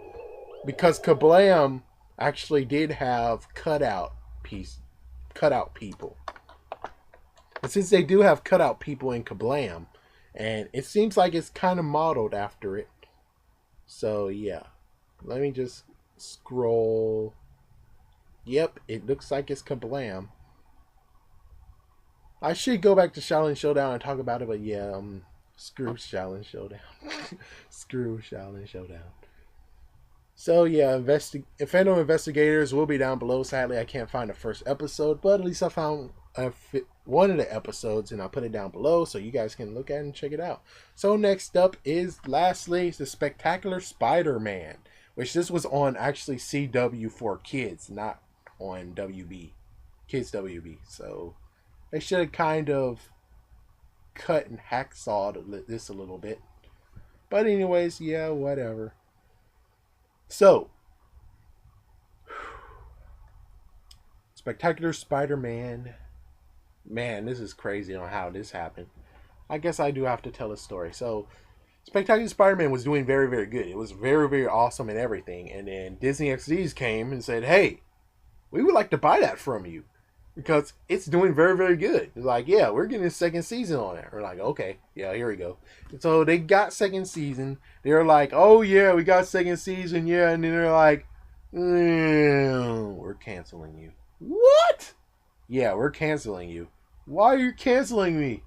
because Kablam actually did have cutout people. And since they do have cutout people in Kablam, and it seems like it's kind of modeled after it. So yeah, let me just scroll. Yep, it looks like it's Kablam. I should go back to Shaolin Showdown and talk about it, but yeah, screw Shaolin Showdown. Screw Shaolin Showdown. So yeah, Phantom Investigators will be down below. Sadly, I can't find the first episode, but at least I found one of the episodes, and I'll put it down below so you guys can look at it and check it out. So next up is, lastly, the Spectacular Spider-Man, which this was on actually CW for kids, not on WB, Kids WB. So they should have kind of cut and hacksawed this a little bit. But anyways, yeah, whatever. So, Spectacular Spider-Man. Man, this is crazy on how this happened. I guess I do have to tell a story. So, Spectacular Spider-Man was doing very, very good. It was very, very awesome and everything. And then Disney XDs came and said, "Hey, we would like to buy that from you because it's doing very, very good." It's like, "Yeah, we're getting a second season on it." We're like, "Okay, yeah, here we go." And so they got second season. They're like, "Oh yeah, we got second season, yeah." And then they're like, "We're canceling you." What? Yeah, we're canceling you. Why are you canceling me?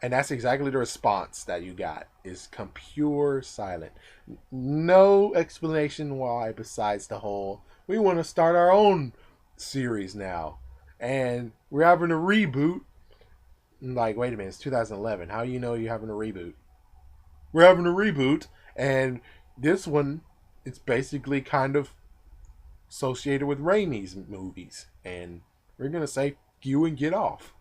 And that's exactly the response that you got is pure silent. No explanation why besides the whole we want to start our own series now. And we're having a reboot. Like, wait a minute, it's 2011. How do you know you're having a reboot? We're having a reboot, and this one, it's basically kind of associated with Raimi's movies. And we're going to say you and get off.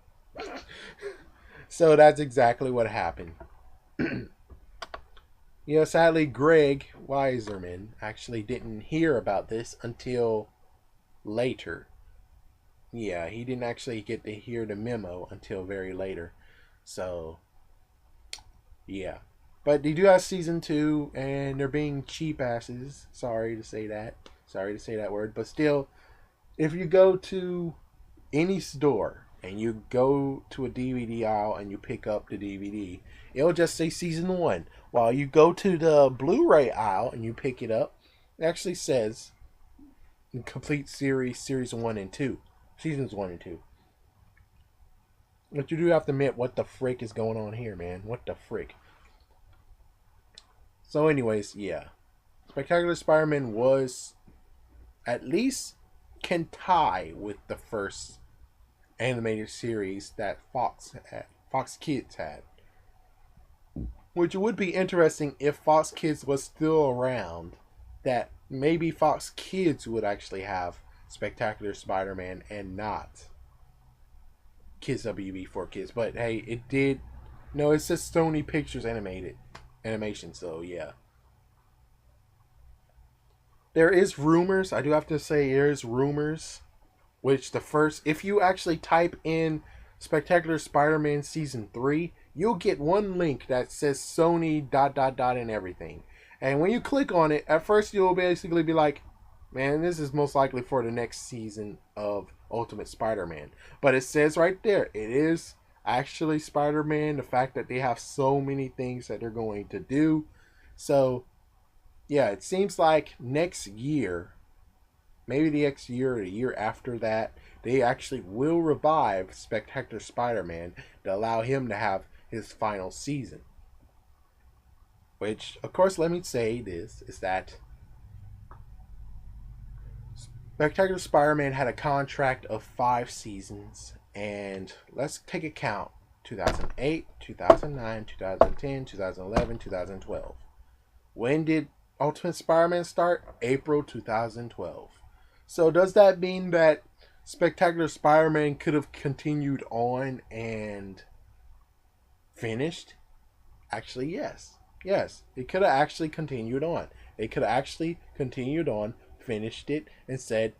So that's exactly what happened. Sadly, Greg Weiserman actually didn't hear about this until later. Yeah, he didn't actually get to hear the memo until very later. So, yeah. But they do have season two, and they're being cheap asses. Sorry to say that. Sorry to say that word. But still, if you go to any store and you go to a DVD aisle and you pick up the DVD, it'll just say season one. While you go to the Blu-ray aisle and you pick it up, it actually says complete series one and two, seasons one and two. But you do have to admit, what the frick is going on here, man? What the frick? So, anyways, yeah, Spectacular Spider-Man was at least can tie with the first animated series that Fox Kids had. Which would be interesting if Fox Kids was still around, that maybe Fox Kids would actually have Spectacular Spider-Man and not Kids WB for Kids. But hey, it did. No, it says Sony Pictures animation. So yeah, there is rumors. I do have to say there is rumors. Which the first, if you actually type in Spectacular Spider-Man Season 3, you'll get one link that says Sony ... and everything. And when you click on it, at first you'll basically be like, man, this is most likely for the next season of Ultimate Spider-Man. But it says right there, it is actually Spider-Man. The fact that they have so many things that they're going to do. So, yeah, it seems like next year, maybe the next year or the year after that, they actually will revive Spectacular Spider-Man to allow him to have his final season. Which, of course, let me say this, is that Spectacular Spider-Man had a contract of 5 seasons, and let's take a count. 2008, 2009, 2010, 2011, 2012. When did Ultimate Spider-Man start? April 2012. So does that mean that Spectacular Spider-Man could have continued on and finished? Actually, yes. Yes, it could have actually continued on. It could have actually continued on, finished it, and said,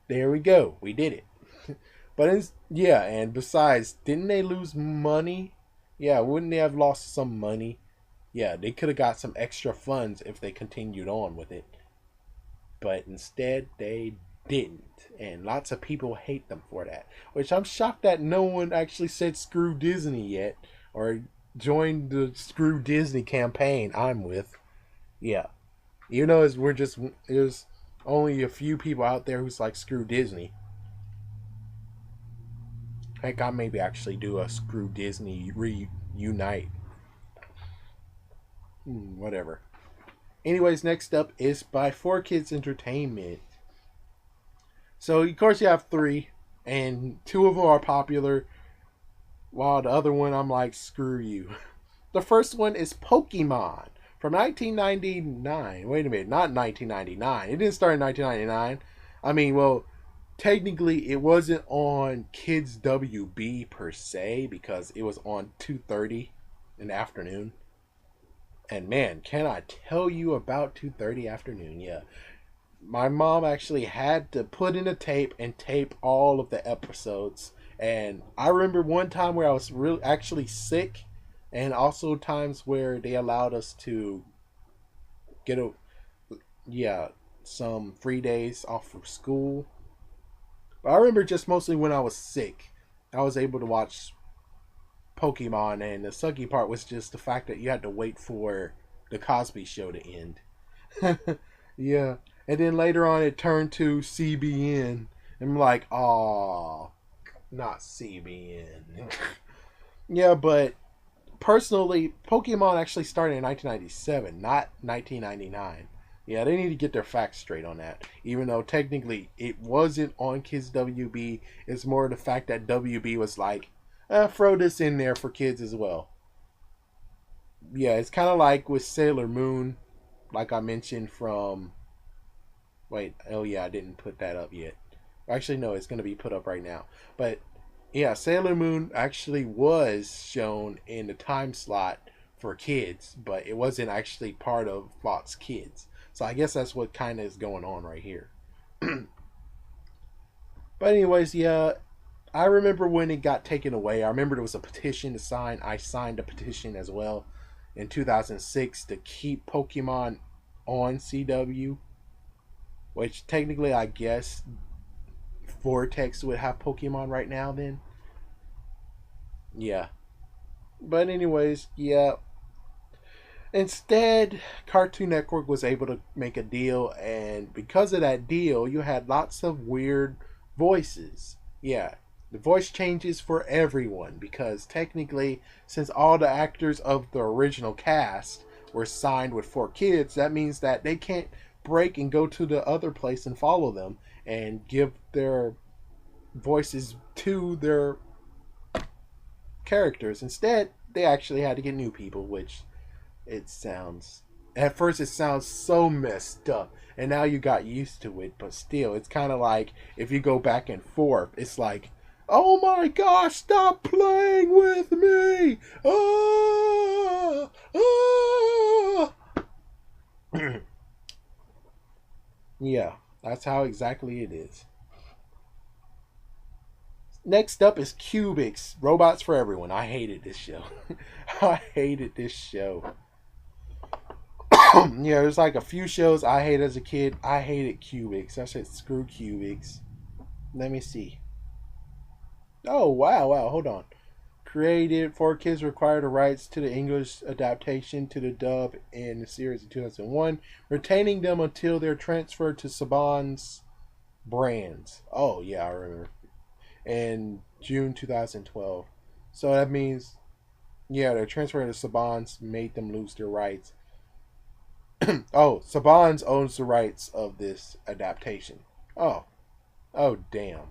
there we go, we did it. But yeah, and besides, didn't they lose money? Yeah, wouldn't they have lost some money? Yeah, they could have got some extra funds if they continued on with it. But instead, they didn't. And lots of people hate them for that. Which I'm shocked that no one actually said screw Disney yet, or joined the screw Disney campaign I'm with. Yeah. You know, there's only a few people out there who's like screw Disney. Heck, I maybe actually do a screw Disney reunite. Whatever. Anyways, next up is by 4Kids Entertainment. So, of course, you have 3, and 2 of them are popular, while the other one, I'm like, screw you. The first one is Pokemon from 1999. Wait a minute, not 1999. It didn't start in 1999. I mean, well, technically, it wasn't on Kids WB per se, because it was on 2:30 in the afternoon. And man, can I tell you about 2:30 afternoon? Yeah. My mom actually had to put in a tape and tape all of the episodes. And I remember one time where I was really actually sick, and also times where they allowed us to get a yeah some free days off of school. But I remember just mostly when I was sick, I was able to watch Pokemon, and the sucky part was just the fact that you had to wait for the Cosby Show to end. Yeah, and then later on it turned to CBN. I'm like, oh, not CBN. Yeah, but personally, Pokemon actually started in 1997, not 1999. Yeah, they need to get their facts straight on that. Even though technically it wasn't on Kids WB, it's more the fact that WB was like, throw this in there for kids as well. Yeah, it's kind of like with Sailor Moon, like I mentioned from. Wait, oh yeah, I didn't put that up yet. Actually, no, it's going to be put up right now. But yeah, Sailor Moon actually was shown in the time slot for kids, but it wasn't actually part of Fox Kids. So I guess that's what kind of is going on right here. But anyways, yeah, I remember when it got taken away. I remember there was a petition to sign. I signed a petition as well in 2006 to keep Pokemon on CW, which technically I guess Vortex would have Pokemon right now then. Yeah. But anyways, yeah. Instead, Cartoon Network was able to make a deal, and because of that deal, you had lots of weird voices. Yeah, the voice changes for everyone because technically, since all the actors of the original cast were signed with 4Kids, that means that they can't break and go to the other place and follow them and give their voices to their characters. Instead, they actually had to get new people, which it sounds. At first, it sounds so messed up, and now you got used to it. But still, it's kind of like if you go back and forth, it's like, oh my gosh, stop playing with me! Ah, ah. Yeah, that's how exactly it is. Next up is Cubics, Robots for Everyone. I hated this show. I hated this show. Yeah, there's like a few shows I hated as a kid. I hated Cubics. I said screw Cubics. Let me see. Oh wow, hold on. Created 4Kids required the rights to the English adaptation to the dub in the series in 2001, retaining them until they're transferred to Saban's brands. Oh yeah, I remember. In June 2012. So that means, yeah, they're transferring to Saban's, made them lose their rights. Oh, Saban's owns the rights of this adaptation. Oh, oh, damn.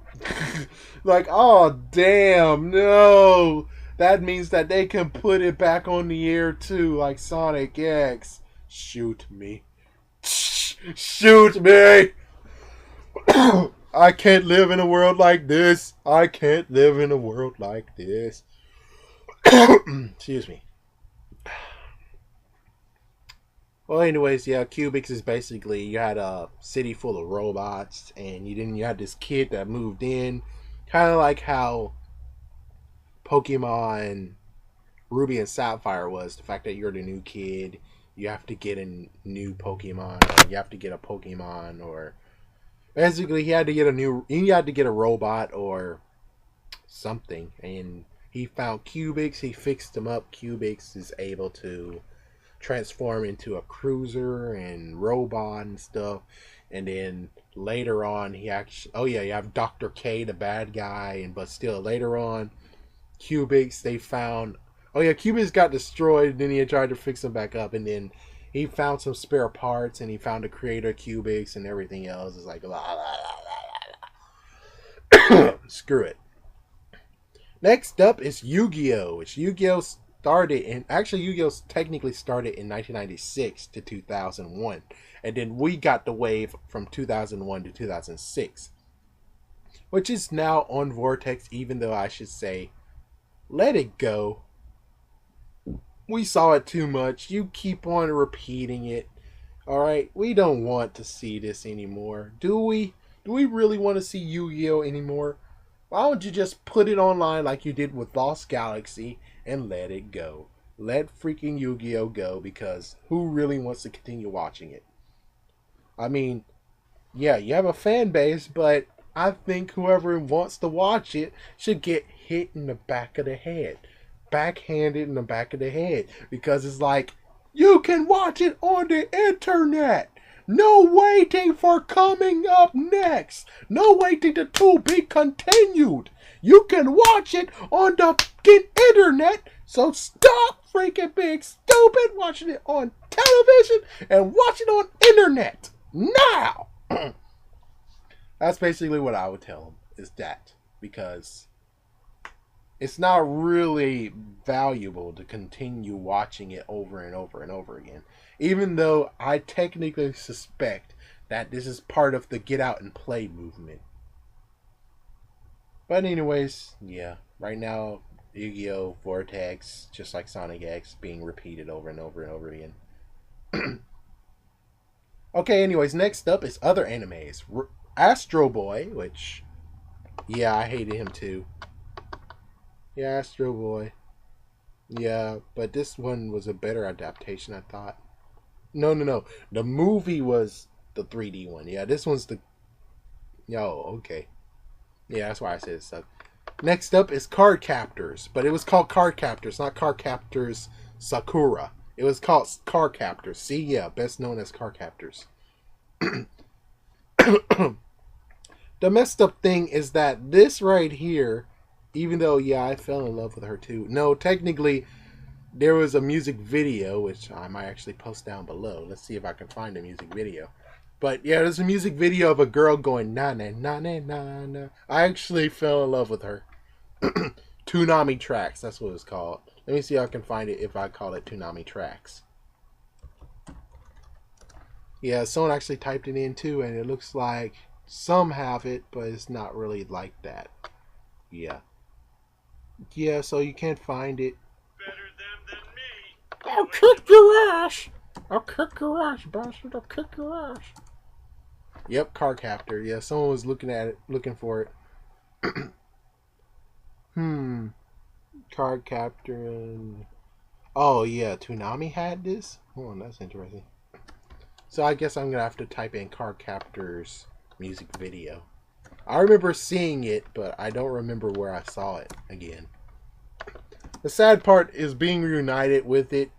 Like, oh, damn, no. That means that they can put it back on the air too, like Sonic X. Shoot me. Shoot me! I can't live in a world like this. I can't live in a world like this. Excuse me. Well, anyways, yeah, Cubics is basically you had a city full of robots, and you had this kid that moved in, kind of like how Pokemon Ruby and Sapphire was. The fact that you're the new kid, you have to get a new Pokemon, or you have to get a Pokemon, or basically he had to get a robot or something, and he found Cubics. He fixed him up. Cubics is able to transform into a cruiser and robot and stuff. And then later on, he actually, oh yeah, you have Dr. K, the bad guy, and but still later on, Cubics they found. Oh yeah, Cubics got destroyed. And then he tried to fix him back up, and then he found some spare parts, and he found the creator Cubics and everything else. It's like blah, blah, blah, blah. Screw it. Next up is Yu-Gi-Oh! Which Yu-Gi-Oh! Started in actually Yu-Gi-Oh! Technically started in 1996 to 2001, and then we got the wave from 2001 to 2006, which is now on Vortex. Even though I should say, let it go. We saw it too much. You keep on repeating it. All right, we don't want to see this anymore, do we? Do we really want to see Yu-Gi-Oh anymore? Why don't you just put it online like you did with Lost Galaxy and let it go? Let freaking Yu-Gi-Oh go, because who really wants to continue watching it? I mean, yeah, you have a fan base, but I think whoever wants to watch it should get hit in the back of the head. Backhanded in the back of the head. Because it's like, you can watch it on the internet. No waiting for coming up next. No waiting to be continued. You can watch it on the fucking internet. So stop freaking being stupid watching it on television and watch it on internet. Now! That's basically what I would tell him, is that. Because it's not really valuable to continue watching it over and over and over again. Even though I technically suspect that this is part of the get out and play movement. But anyways, yeah. Right now, Yu-Gi-Oh! Vortex, just like Sonic X, being repeated over and over and over again. Okay, anyways, next up is other animes. Astro Boy, which, yeah, I hated him too. Yeah, Astro Boy. Yeah, but this one was a better adaptation, I thought. No. The movie was the 3D one. Yeah, this one's the... Yo, okay. Yeah, that's why I said it sucked. Next up is Card Captors, but it was called Card Captors, not Card Captors Sakura. It was called Card Captors. See, yeah, best known as Card Captors. The messed up thing is that this right here, even though, yeah, I fell in love with her too. No, technically, there was a music video, which I might actually post down below. Let's see if I can find a music video. But yeah, there's a music video of a girl going na na na na na na. I actually fell in love with her. Toonami Tracks, that's what it's called. Let me see if I can find it if I call it Toonami Tracks. Yeah, someone actually typed it in too, and it looks like some have it, but it's not really like that. Yeah. Yeah, so you can't find it. Better them than me. I'll kick your ass! I'll kick your ass, bastard! I'll kick your ass! Yep, Card Captor. Yeah, someone was looking at it, looking for it. Card Captor and... Oh, yeah, Toonami had this? Oh, that's interesting. So I guess I'm going to have to type in Card Captor's music video. I remember seeing it, but I don't remember where I saw it again. The sad part is being reunited with it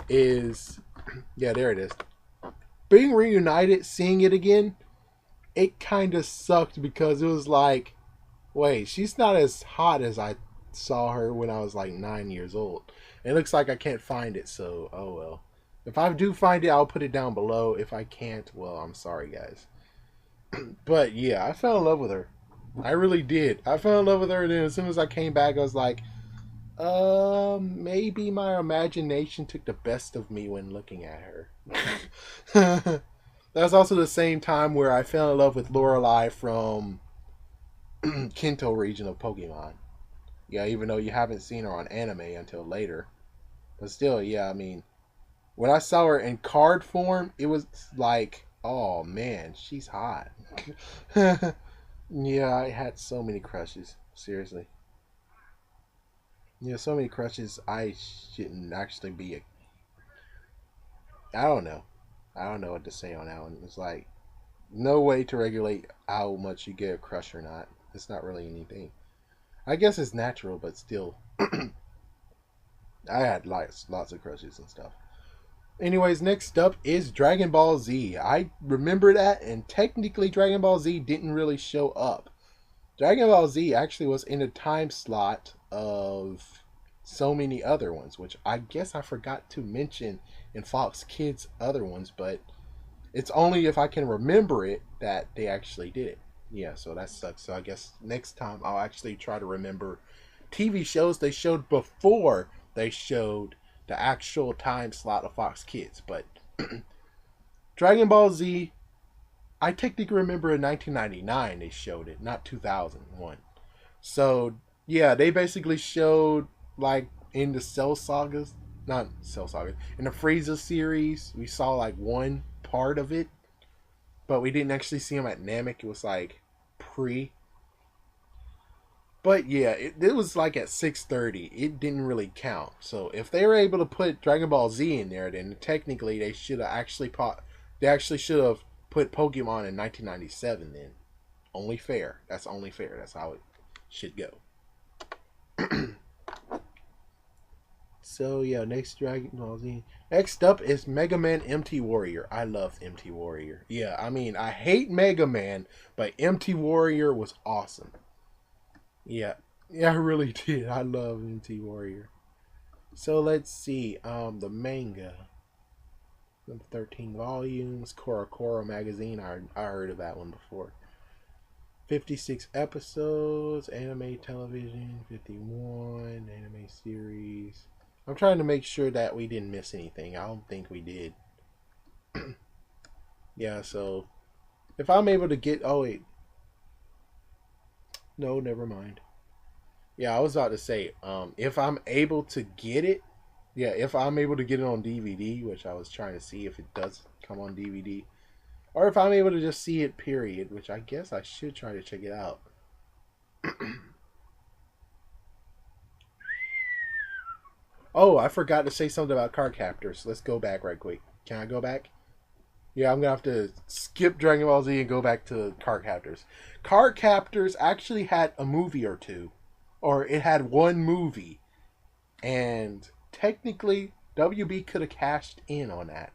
is... Yeah, there it is. Being reunited, seeing it again, it kind of sucked because it was like, wait, she's not as hot as I saw her when I was like 9 years old. It looks like I can't find it, so oh well. If I do find it, I'll put it down below. If I can't, well, I'm sorry, guys. But yeah, I fell in love with her. I really did. I fell in love with her, and then as soon as I came back, I was like, maybe my imagination took the best of me when looking at her. That was also the same time where I fell in love with Lorelei from Kanto region of Pokemon. Yeah, even though you haven't seen her on anime until later. But still, yeah, I mean, when I saw her in card form, it was like, oh man, she's hot. Yeah, I had so many crushes. Seriously. Yeah, so many crushes. I shouldn't actually be a... I don't know. I don't know what to say on that one. It's like, no way to regulate how much you get a crush or not. It's not really anything. I guess it's natural, but still. I had lots of crushes and stuff. Anyways, next up is Dragon Ball Z. I remember that, and technically Dragon Ball Z didn't really show up. Dragon Ball Z actually was in a time slot of so many other ones, which I guess I forgot to mention in Fox Kids' other ones, but it's only if I can remember it that they actually did it. Yeah, so that sucks. So I guess next time I'll actually try to remember TV shows they showed before they showed the actual time slot of Fox Kids. But Dragon Ball Z, I technically remember in 1999 they showed it, not 2001. So yeah, they basically showed like in the Cell Sagas, not Cell Sagas, in the Frieza series, we saw like one part of it, but we didn't actually see him at Namek. It was like pre. But yeah, it was like at 6:30. It didn't really count. So if they were able to put Dragon Ball Z in there, then technically they should have actually They actually should have put Pokemon in 1997. Then only fair. That's only fair. That's how it should go. So yeah, next Dragon Ball Z. Next up is Mega Man MT Warrior. I love MT Warrior. Yeah, I mean I hate Mega Man, but MT Warrior was awesome. Yeah, yeah, I really did. I love MT Warrior. So let's see. The manga, the 13 volumes, Koro Koro magazine. I heard of that one before. 56 episodes, anime television, 51 anime series. I'm trying to make sure that we didn't miss anything. I don't think we did. Yeah, so if I'm able to get, oh wait, no, never mind. Yeah, I was about to say, if I'm able to get it, yeah, if I'm able to get it on DVD, which I was trying to see if it does come on DVD, or if I'm able to just see it, period, which I guess I should try to check it out. Oh, I forgot to say something about card captors. Let's go back right quick. Can I go back? Yeah, I'm gonna have to skip Dragon Ball Z and go back to card captors. Card captors actually had a movie or two, or it had one movie, and technically WB could have cashed in on that.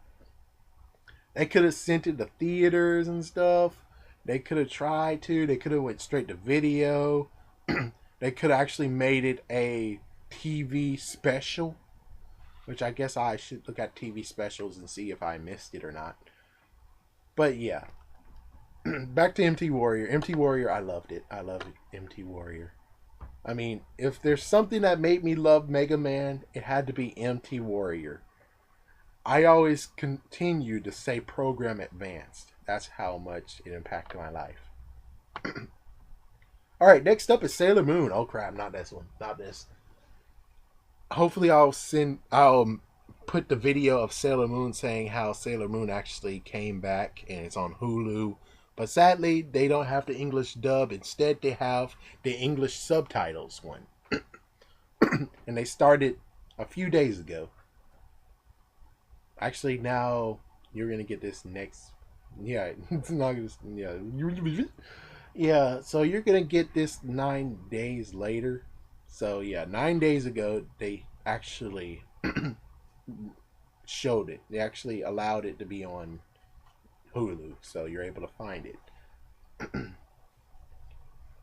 They could have sent it to theaters and stuff. They could have tried to. They could have went straight to video. They could have actually made it a TV special, which I guess I should look at TV specials and see if I missed it or not. But yeah, back to MT Warrior. MT Warrior, I loved it. I loved it. MT Warrior. I mean, if there's something that made me love Mega Man, it had to be MT Warrior. I always continue to say program advanced. That's how much it impacted my life. All right, next up is Sailor Moon. Oh crap, not this one. Not this. Hopefully I'll put the video of Sailor Moon saying how Sailor Moon actually came back and it's on Hulu. But sadly, they don't have the English dub. Instead, they have the English subtitles one. And they started a few days ago. Actually, now you're gonna get this next. Yeah, it's not gonna. Yeah, yeah. So you're gonna get this 9 days later. So yeah, 9 days ago they actually showed it. They actually allowed it to be on Hulu, so you're able to find it.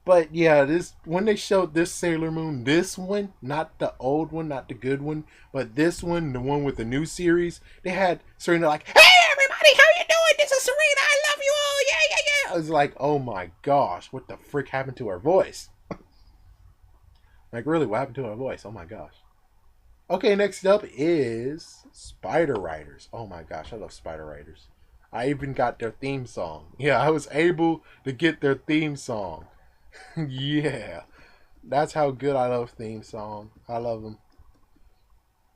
But yeah, this when they showed this Sailor Moon, this one, not the old one, not the good one, but this one, the one with the new series, they had Serena like, "Hey everybody, how you doing? This is Serena. I love you all. Yeah, yeah, yeah." I was like, "Oh my gosh, what the frick happened to her voice?" Like, really, what happened to her voice? Oh my gosh. Okay, next up is Spider Riders. Oh my gosh, I love Spider Riders. I even got their theme song. Yeah, I was able to get their theme song. Yeah, that's how good I love theme song. I love them.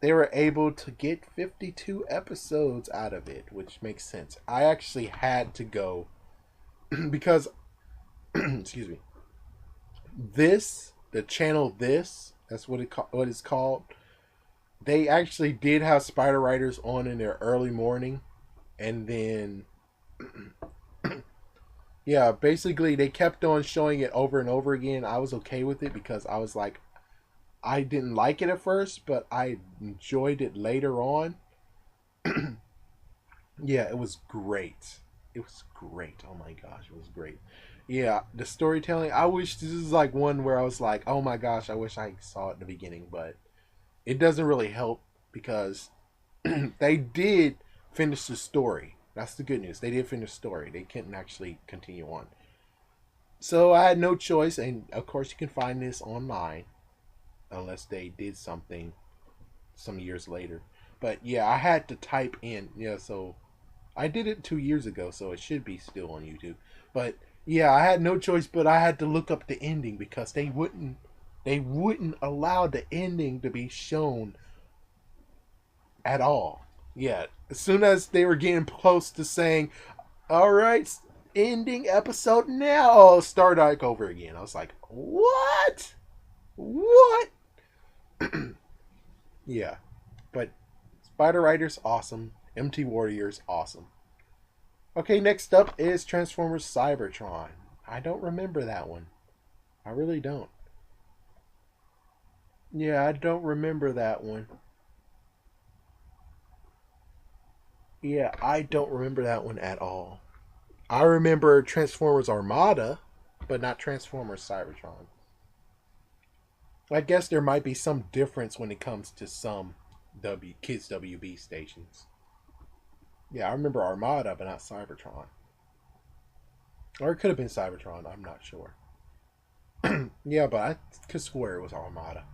They were able to get 52 episodes out of it, which makes sense. I actually had to go because, excuse me, the channel that's what it's called. They actually did have Spider Riders on in their early morning, and then yeah, basically they kept on showing it over and over again. I was okay with it because I was like, I didn't like it at first, but I enjoyed it later on. Yeah, it was great. It was great. Oh my gosh, it was great. Yeah, the storytelling. I wish this is like one where I was like, oh my gosh, I wish I saw it in the beginning, but it doesn't really help because they did finish the story. That's the good news. They did finish the story. They couldn't actually continue on. So I had no choice, and of course you can find this online unless they did something some years later. But yeah, I had to type in. Yeah, so I did it 2 years ago, so it should be still on YouTube. But yeah, I had no choice, but I had to look up the ending because they wouldn't allow the ending to be shown at all. Yeah, as soon as they were getting close to saying, "All right, ending episode now," oh, start Ike over again. I was like, "What? What?" Yeah, but Spider Rider's awesome. MT Warrior's awesome. Okay, next up is Transformers Cybertron. I don't remember that one. I really don't. Yeah, I don't remember that one. Yeah, I don't remember that one at all. I remember Transformers Armada, but not Transformers Cybertron. I guess there might be some difference when it comes to some Kids WB stations. Yeah, I remember Armada, but not Cybertron. Or it could have been Cybertron. I'm not sure. Yeah, but I could swear it was Armada.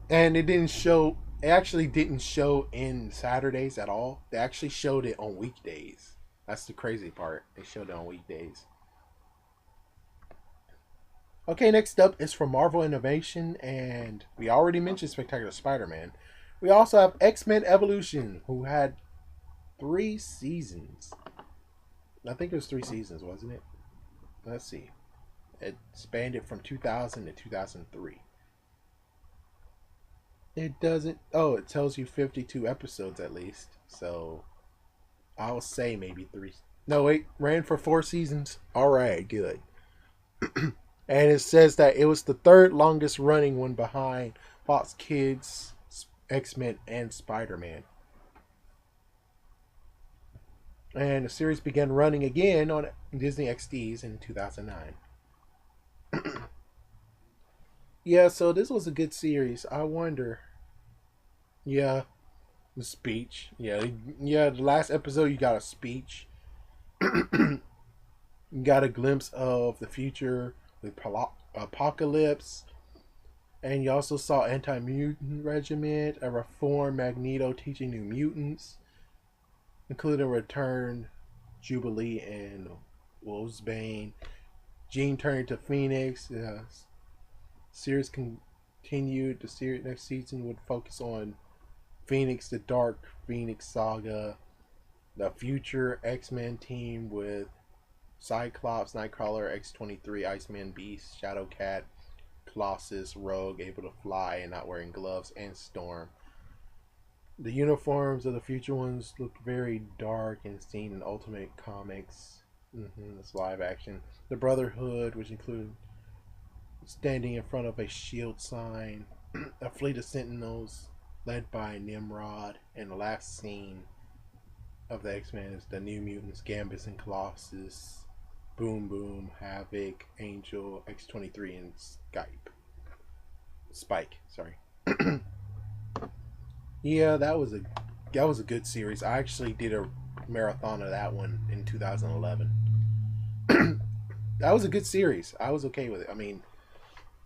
And it didn't show. It actually didn't show in Saturdays at all. They actually showed it on weekdays. That's the crazy part. They showed it on weekdays. Okay, next up is from Marvel Innovation, and we already mentioned Spectacular Spider-Man. We also have X-Men Evolution, who had 3 seasons. I think it was 3 seasons, wasn't it? Let's see. It spanned it from 2000 to 2003. It doesn't. Oh, it tells you 52 episodes at least. So I'll say maybe three. No, wait. Ran for 4 seasons. All right, good. And it says that it was the third longest running one behind Fox Kids, X Men, and Spider Man. And the series began running again on Disney XDs in 2009. Yeah, so this was a good series. I wonder. Yeah, the speech. Yeah, yeah. The last episode, you got a speech. You got a glimpse of the future with Apocalypse, and you also saw Anti-Mutant Regiment, a reformed Magneto teaching new mutants, including Return, Jubilee, and Wolfsbane. Jean turning to Phoenix. Series continued. The series next season would focus on Phoenix, the Dark Phoenix saga, the future X-Men team with Cyclops, Nightcrawler, X-23, Iceman, Beast, Shadowcat, Colossus, Rogue, able to fly and not wearing gloves, and Storm. The uniforms of the future ones look very dark and seen in Ultimate Comics. It's live action. The Brotherhood, which included standing in front of a shield sign, a fleet of Sentinels led by Nimrod, and the last scene of the X-Men is the New Mutants, Gambus and Colossus, Boom Boom, Havoc, Angel, X-23, and Spike. Sorry. Yeah, that was a good series. I actually did a marathon of that one in 2011. That was a good series. I was okay with it. I mean,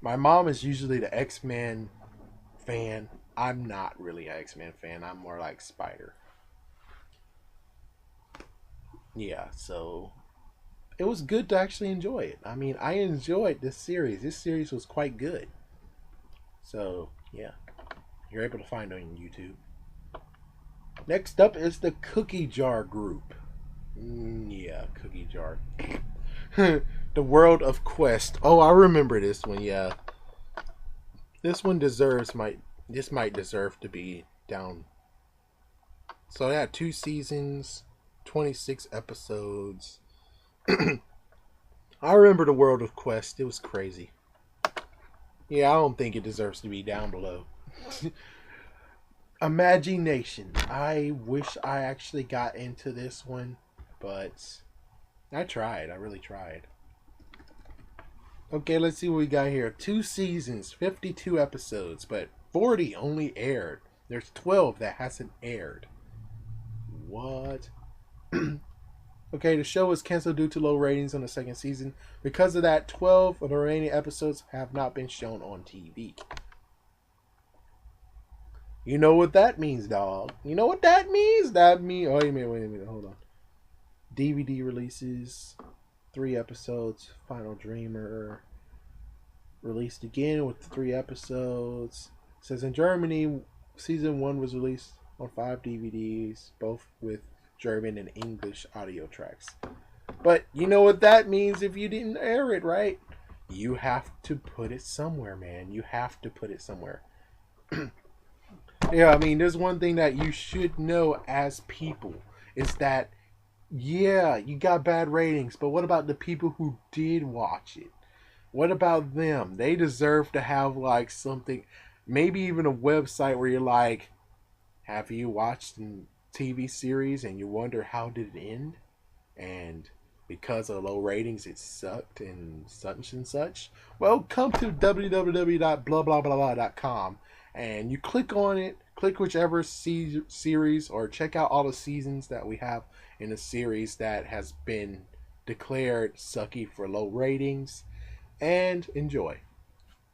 my mom is usually the X-Men fan. I'm not really an X-Men fan. I'm more like Spider. Yeah, so it was good to actually enjoy it. I mean, I enjoyed this series. This series was quite good. So, yeah, you're able to find it on YouTube. Next up is the Cookie Jar Group. Yeah, Cookie Jar. The World of Quest. Oh, I remember this one. Yeah, this one deserves might. This might deserve to be down. So yeah, 2 seasons, 26 episodes. I remember the World of Quest. It was crazy. Yeah, I don't think it deserves to be down below. Imagination. I wish I actually got into this one, but I tried. I really tried. Okay, let's see what we got here. 2 seasons, 52 episodes, but 40 only aired. There's 12 that hasn't aired. What? Okay, the show was canceled due to low ratings on the second season. Because of that, 12 of the remaining episodes have not been shown on TV. You know what that means, dog. You know what that means? That means. Oh, wait a minute. Hold on. DVD releases, 3 episodes. Final Dreamer released again with 3 episodes. It says in Germany, season 1 was released on 5 DVDs, both with German and English audio tracks. But you know what that means if you didn't air it, right? You have to put it somewhere, man. You have to put it somewhere. Yeah, I mean, there's one thing that you should know as people is that, yeah, you got bad ratings, but what about the people who did watch it? What about them? They deserve to have like something, maybe even a website where you're like, have you watched a TV series and you wonder how did it end? And because of low ratings, it sucked and such and such. Well, come to www.blahblahblah.com and you click on it, click whichever series, or check out all the seasons that we have in a series that has been declared sucky for low ratings, and enjoy.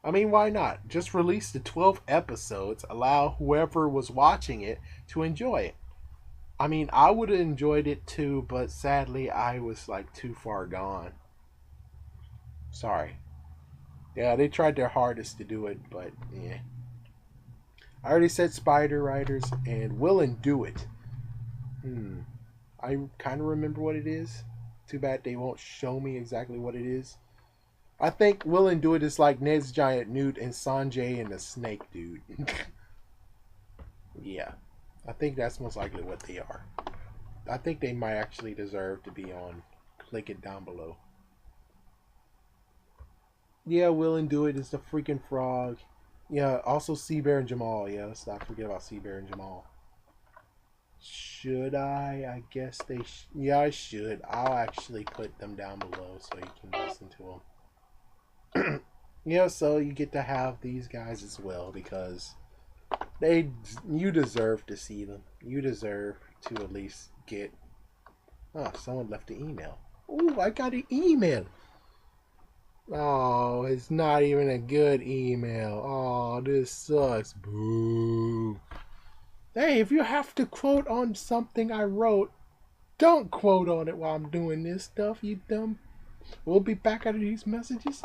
I mean, why not? Just release the 12 episodes, allow whoever was watching it to enjoy it. I mean, I would have enjoyed it too, but sadly, I was like too far gone. Sorry. Yeah, they tried their hardest to do it, but yeah. I already said Spider Riders and Will and Do It. I kind of remember what it is. Too bad they won't show me exactly what it is. I think Will and Do It is like Ned's Giant Newt and Sanjay and the Snake Dude. Yeah. I think that's most likely what they are. I think they might actually deserve to be on. Click it down below. Yeah, Will and Do It is the freaking frog. Yeah, also Seabear and Jamal. Yeah, let's not forget about Seabear and Jamal. Should I? I guess they. Yeah, I should. I'll actually put them down below so you can listen to them. Yeah, so you get to have these guys as well because you deserve to see them. You deserve to at least get. Oh, someone left an email. Ooh, I got an email. Oh, it's not even a good email. Oh, this sucks. Boo. Hey, if you have to quote on something I wrote, don't quote on it while I'm doing this stuff, you dumb. We'll be back after these messages.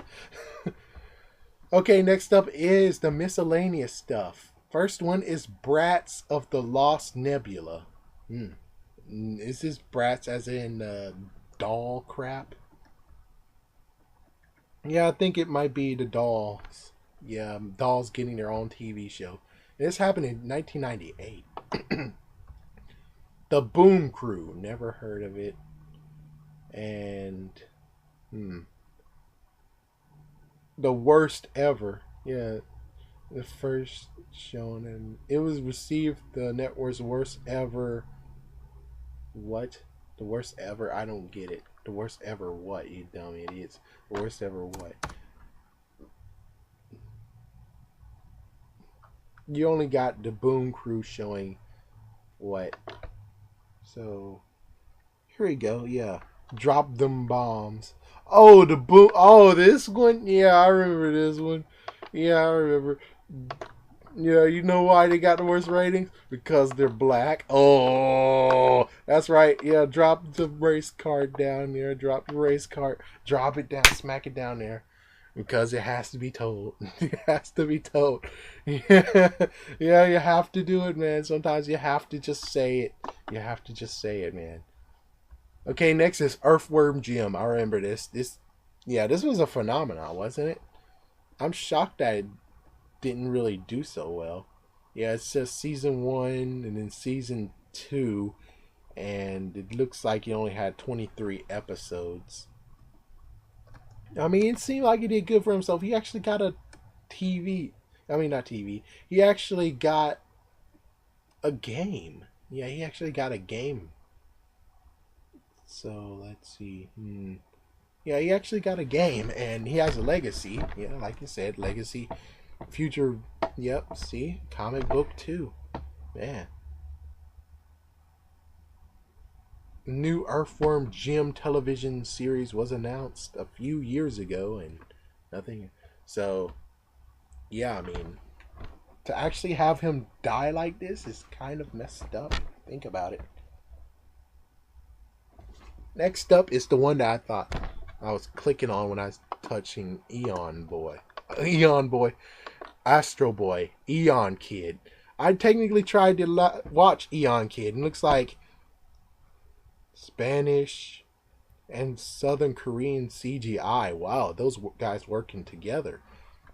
Okay, next up is the miscellaneous stuff. First one is Brats of the Lost Nebula. Is this Brats as in doll crap? Yeah, I think it might be the dolls. Yeah, dolls getting their own TV show. This happened in 1998. The Boom Crew. Never heard of it. And the worst ever. Yeah, the first shown, and it was received the network's worst ever. What? The worst ever? I don't get it. The worst ever what? You dumb idiots. The worst ever what? You only got the Boom Crew showing what? So here we go. Yeah, drop them bombs. Oh, the boom. Oh, this one. Yeah, I remember this one. Yeah, I remember. Yeah, you know why they got the worst ratings? Because they're black. Oh, that's right. Yeah, drop the race card down there. Drop the race card. Drop it down. Smack it down there. Because it has to be told. It has to be told. Yeah, yeah, you have to do it, man. Sometimes you have to just say it. You have to just say it, man. Okay, next is Earthworm Jim. I remember this. This was a phenomenon, wasn't it? I'm shocked that it didn't really do so well. Yeah, it's just season 1 and then season 2, and it looks like it only had 23 episodes. I mean, it seemed like he did good for himself. He actually got a TV. I mean, not TV. He actually got a game. Yeah, he actually got a game. So, let's see. Yeah, he actually got a game, and he has a legacy. Yeah, like you said, legacy. Future, yep, see? Comic book too. Man. New Earthworm Jim television series was announced a few years ago, and nothing. So, yeah, I mean, to actually have him die like this is kind of messed up. Think about it. Next up is the one that I thought I was clicking on when I was touching Eon Boy. Eon Boy. Astro Boy. Eon Kid. I technically tried to watch Eon Kid, and it looks like Spanish and Southern Korean CGI. Wow, those guys working together.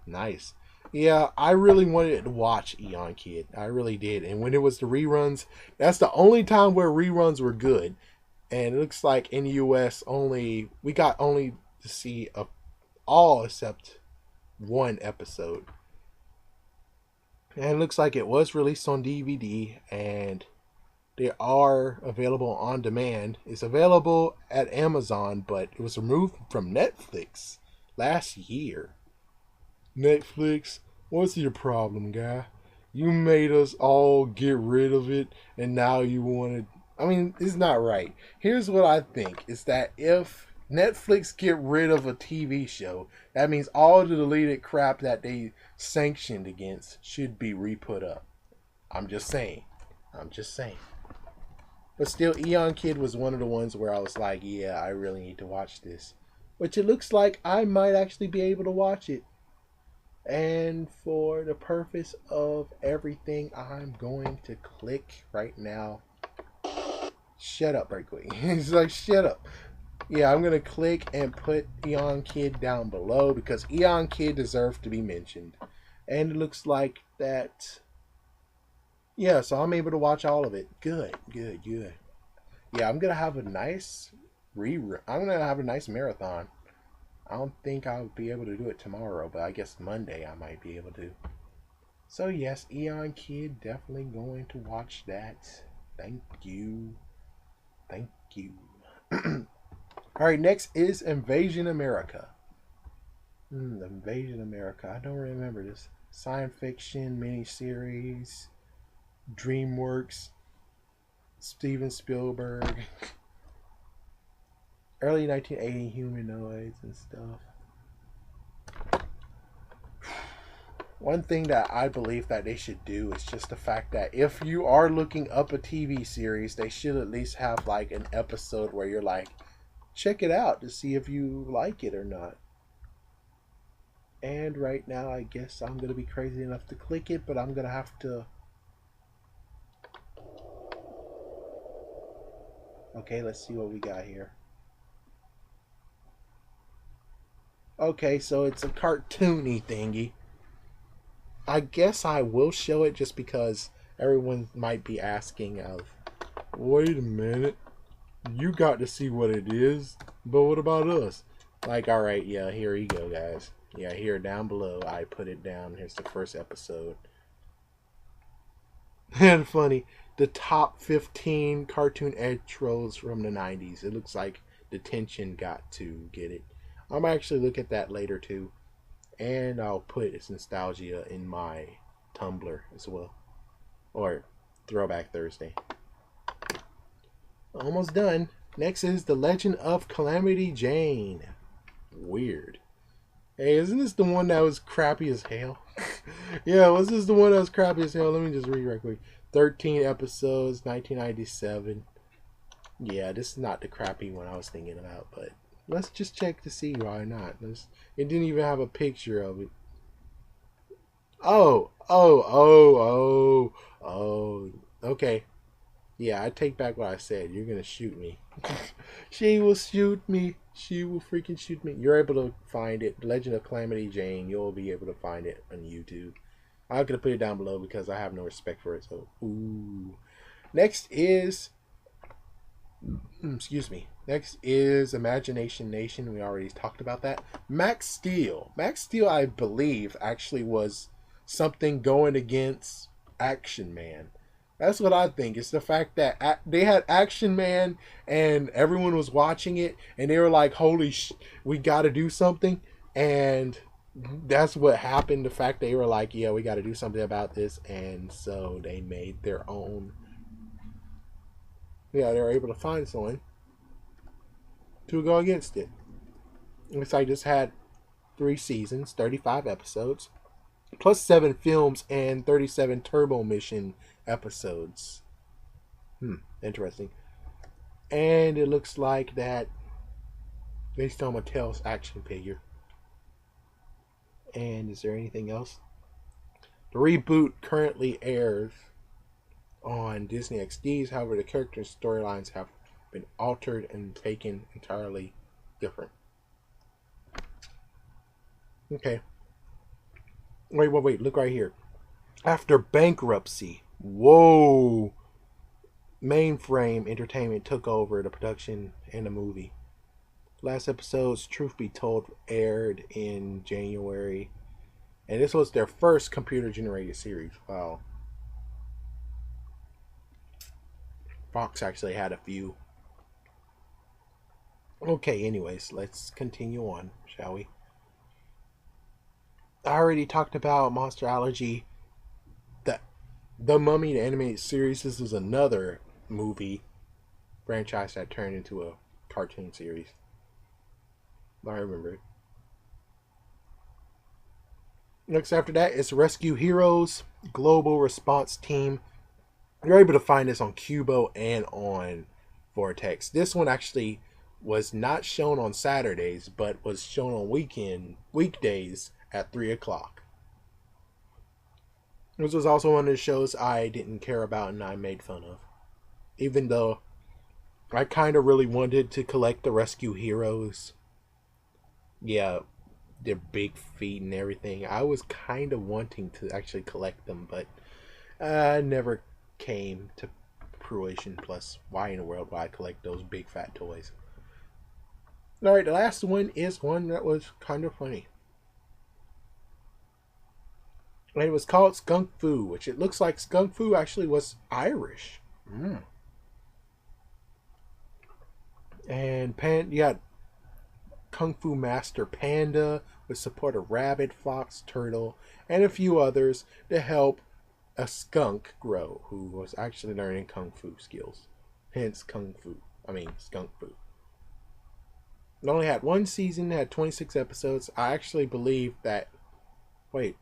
Nice. Yeah, I really wanted to watch Eon Kid. I really did. And when it was the reruns, that's the only time where reruns were good. And it looks like in the US only we got only to see all except one episode. And it looks like it was released on DVD and they are available on demand. It's available at Amazon, but it was removed from Netflix last year. Netflix, what's your problem, guy? You made us all get rid of it, and now you want to. I mean, it's not right. Here's what I think: is that if Netflix get rid of a TV show, that means all the deleted crap that they sanctioned against should be re-put up. I'm just saying. I'm just saying. But still, Eon Kid was one of the ones where I was like, yeah, I really need to watch this. Which it looks like I might actually be able to watch it. And for the purpose of everything, I'm going to click right now. Shut up, right quick. He's like, shut up. Yeah, I'm going to click and put Eon Kid down below because Eon Kid deserves to be mentioned. And it looks like that. Yeah, so I'm able to watch all of it. Good, good, good. Yeah, I'm going to have a nice rerun. I'm going to have a nice marathon. I don't think I'll be able to do it tomorrow, but I guess Monday I might be able to. So yes, Eon Kid, definitely going to watch that. Thank you. Thank you. Alright, next is Invasion America. Invasion America. I don't remember this. Science fiction miniseries. DreamWorks. Steven Spielberg. Early 1980 humanoids and stuff. One thing that I believe that they should do is just the fact that if you are looking up a TV series, they should at least have like an episode where you're like, check it out to see if you like it or not. And right now, I guess I'm going to be crazy enough to click it, but I'm going to have to. Okay, let's see what we got here. Okay, so it's a cartoony thingy. I guess I will show it just because everyone might be asking of, wait a minute, you got to see what it is, but what about us? Like, alright, yeah, here you go, guys. Yeah, here down below, I put it down. Here's the first episode. And funny, the top 15 cartoon intros from the 90s. It looks like Detention got to get it. I'm actually look at that later too. And I'll put its nostalgia in my Tumblr as well. Or Throwback Thursday. Almost done. Next is The Legend of Calamity Jane. Weird. Hey, isn't this the one that was crappy as hell? Yeah, was this the one that was crappy as hell? Let me just read right quick. 13 episodes, 1997. Yeah, this is not the crappy one I was thinking about, but let's just check to see why not. It didn't even have a picture of it. Oh. Okay. Yeah, I take back what I said. You're going to shoot me. She will shoot me. She will freaking shoot me. You're able to find it. Legend of Calamity Jane. You'll be able to find it on YouTube. I'm going to put it down below because I have no respect for it. So, ooh. Next is... excuse me. Next is Imagination Nation. We already talked about that. Max Steel. Max Steel, I believe, actually was something going against Action Man. That's what I think. It's the fact that they had Action Man and everyone was watching it and they were like, holy we got to do something. And that's what happened. The fact they were like, yeah, we got to do something about this. And so they made their own. Yeah, they were able to find someone to go against it. Looks like this had 3 seasons, 35 episodes, plus 7 films and 37 Turbo Mission episodes. Interesting. And it looks like that based on Mattel's action figure. And is there anything else? The reboot currently airs on Disney XDs. However, the characters' storylines have been altered and taken entirely different. Okay. Wait. Look right here. After bankruptcy, whoa, Mainframe Entertainment took over the production and the movie. Last episode's Truth Be Told aired in January, and this was their first computer generated series. Wow. Fox actually had a few. Okay, anyways, let's continue on, shall we? I already talked about Monster Allergy. The The Mummy, the animated series, this is another movie franchise that turned into a cartoon series. I remember it. Next after that is Rescue Heroes Global Response Team. You're able to find this on Cubo and on Vortex. This one actually was not shown on Saturdays, but was shown on weekdays at 3 o'clock. This was also one of the shows I didn't care about and I made fun of. Even though I kind of really wanted to collect the Rescue Heroes. Yeah, their big feet and everything. I was kind of wanting to actually collect them, but never came to fruition. Plus, why in the world would I collect those big fat toys? Alright, the last one is one that was kind of funny. And it was called Skunk Fu, which it looks like Skunk Fu actually was Irish. And you got Kung Fu Master Panda with support of rabbit, fox, turtle, and a few others to help a skunk grow who was actually learning Kung Fu skills. Hence Skunk Fu. It only had one season, had 26 episodes. I actually believe that. Wait.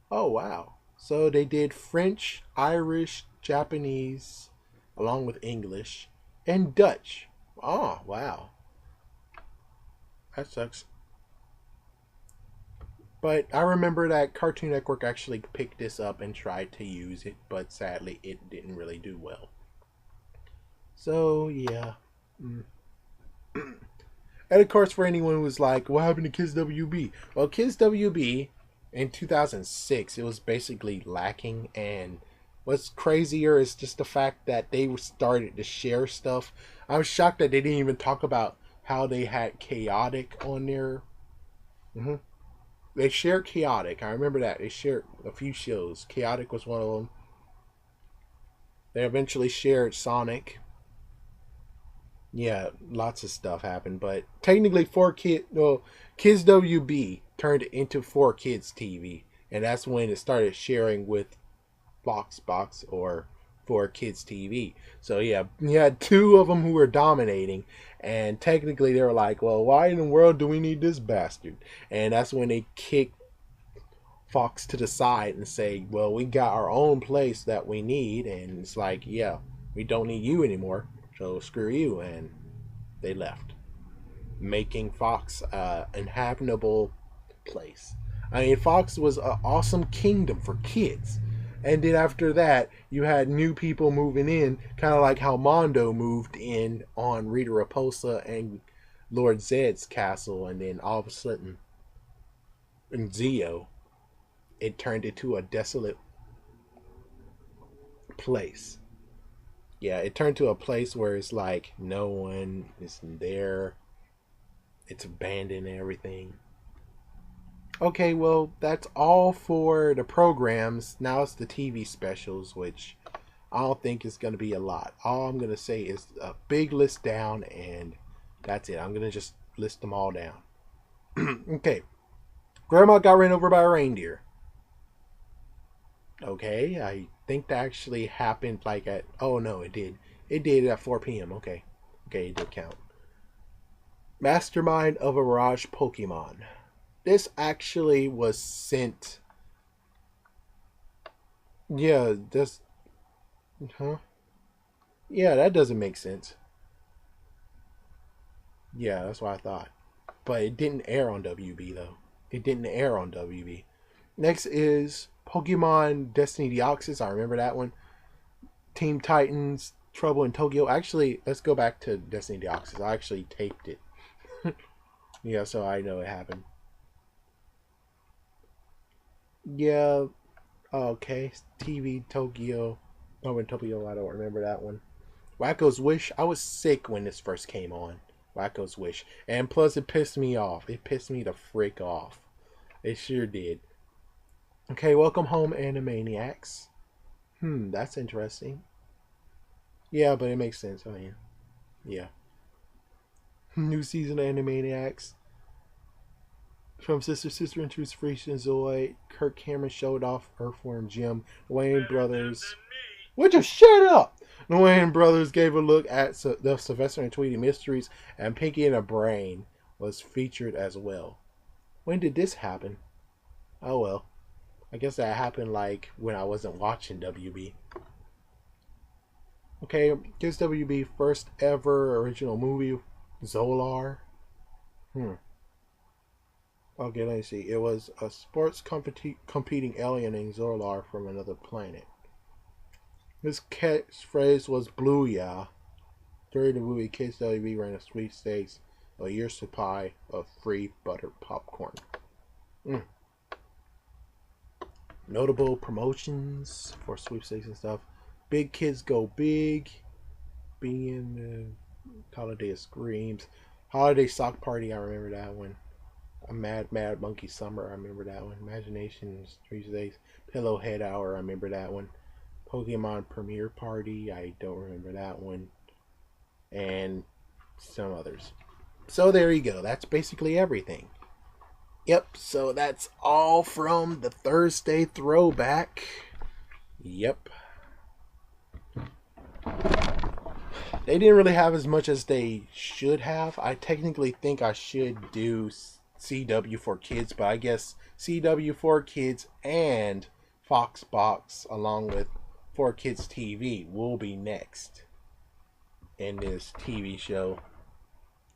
Oh, wow. So they did French, Irish, Japanese, along with English, and Dutch. Oh, wow. That sucks. But I remember that Cartoon Network actually picked this up and tried to use it, but sadly it didn't really do well. So, yeah. And of course, for anyone who's like, what happened to Kids WB? Well, Kids WB in 2006, it was basically lacking. And what's crazier is just the fact that they started to share stuff. I was shocked that they didn't even talk about how they had Chaotic on there. They shared Chaotic. I remember that. They shared a few shows. Chaotic was one of them. They eventually shared Sonic. Yeah, lots of stuff happened, but technically, Kids WB turned into 4Kids TV, and that's when it started sharing with Box or 4Kids TV. So yeah, you had two of them who were dominating, and technically they were like, "Well, why in the world do we need this bastard?" And that's when they kicked Fox to the side and say, "Well, we got our own place that we need," and it's like, "Yeah, we don't need you anymore." So screw you, and they left, making Fox an inhabitable place. I mean, Fox was an awesome kingdom for kids, and then after that, you had new people moving in, kind of like how Mondo moved in on Rita Repulsa and Lord Zed's castle, and then all of a sudden, in Zeo, it turned into a desolate place. Yeah, it turned to a place where it's like no one is there. It's abandoned and everything. Okay, well, that's all for the programs. Now it's the TV specials, which I don't think is going to be a lot. All I'm going to say is a big list down, and that's it. I'm going to just list them all down. Okay. Grandma got ran over by a reindeer. Okay, I think that actually happened like at. Oh no, it did. It did at 4 p.m. Okay. Okay, it did count. Mastermind of a Mirage Pokemon. This actually was sent. Yeah, this. Huh? Yeah, that doesn't make sense. Yeah, that's what I thought. But it didn't air on WB though. It didn't air on WB. Next is Pokemon Destiny Deoxys. I remember that one. Team Titans Trouble in Tokyo. Actually, let's go back to Destiny Deoxys. I actually taped it. Yeah, so I know it happened. Yeah, okay. TV Tokyo. Oh, in Tokyo, I don't remember that one. Wacko's Wish. I was sick when this first came on. Wacko's Wish. And plus, it pissed me off. It pissed me the frick off. It sure did. Okay, welcome home, Animaniacs. That's interesting. Yeah, but it makes sense. I mean, yeah. New season of Animaniacs. From Sister introduced Freeze and Zoid. Kirk Cameron showed off Earthworm Jim. The Wayne Better them brothers. than me. Would you shut up? The Wayne brothers gave a look at the Sylvester and Tweety Mysteries, and Pinky and the Brain was featured as well. When did this happen? Oh well. I guess that happened like when I wasn't watching WB. Okay, here's WB first ever original movie, Zolar. Hmm. Okay, let me see. It was a sports competing alien named Zolar from another planet. His catchphrase was "Blue During the movie, Kids WB ran a sweepstakes, a year's supply of free buttered popcorn. Mm. Notable promotions for sweepstakes and stuff. Big Kids Go Big. Being the Holiday of Screams. Holiday Sock Party, I remember that one. A Mad Monkey Summer, I remember that one. Imaginations, Tuesdays. Pillow Head Hour, I remember that one. Pokemon Premiere Party, I don't remember that one. And some others. So there you go. That's basically everything. Yep, so that's all from the Thursday throwback. Yep. They didn't really have as much as they should have. I technically think I should do CW for Kids, but I guess CW for Kids and Fox Box along with 4Kids TV will be next in this TV show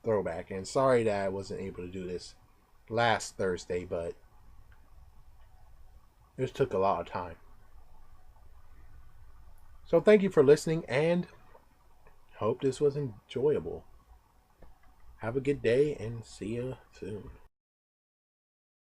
throwback. And sorry that I wasn't able to do this last Thursday, but it took a lot of time. So thank you for listening and hope this was enjoyable. Have a good day and see you soon.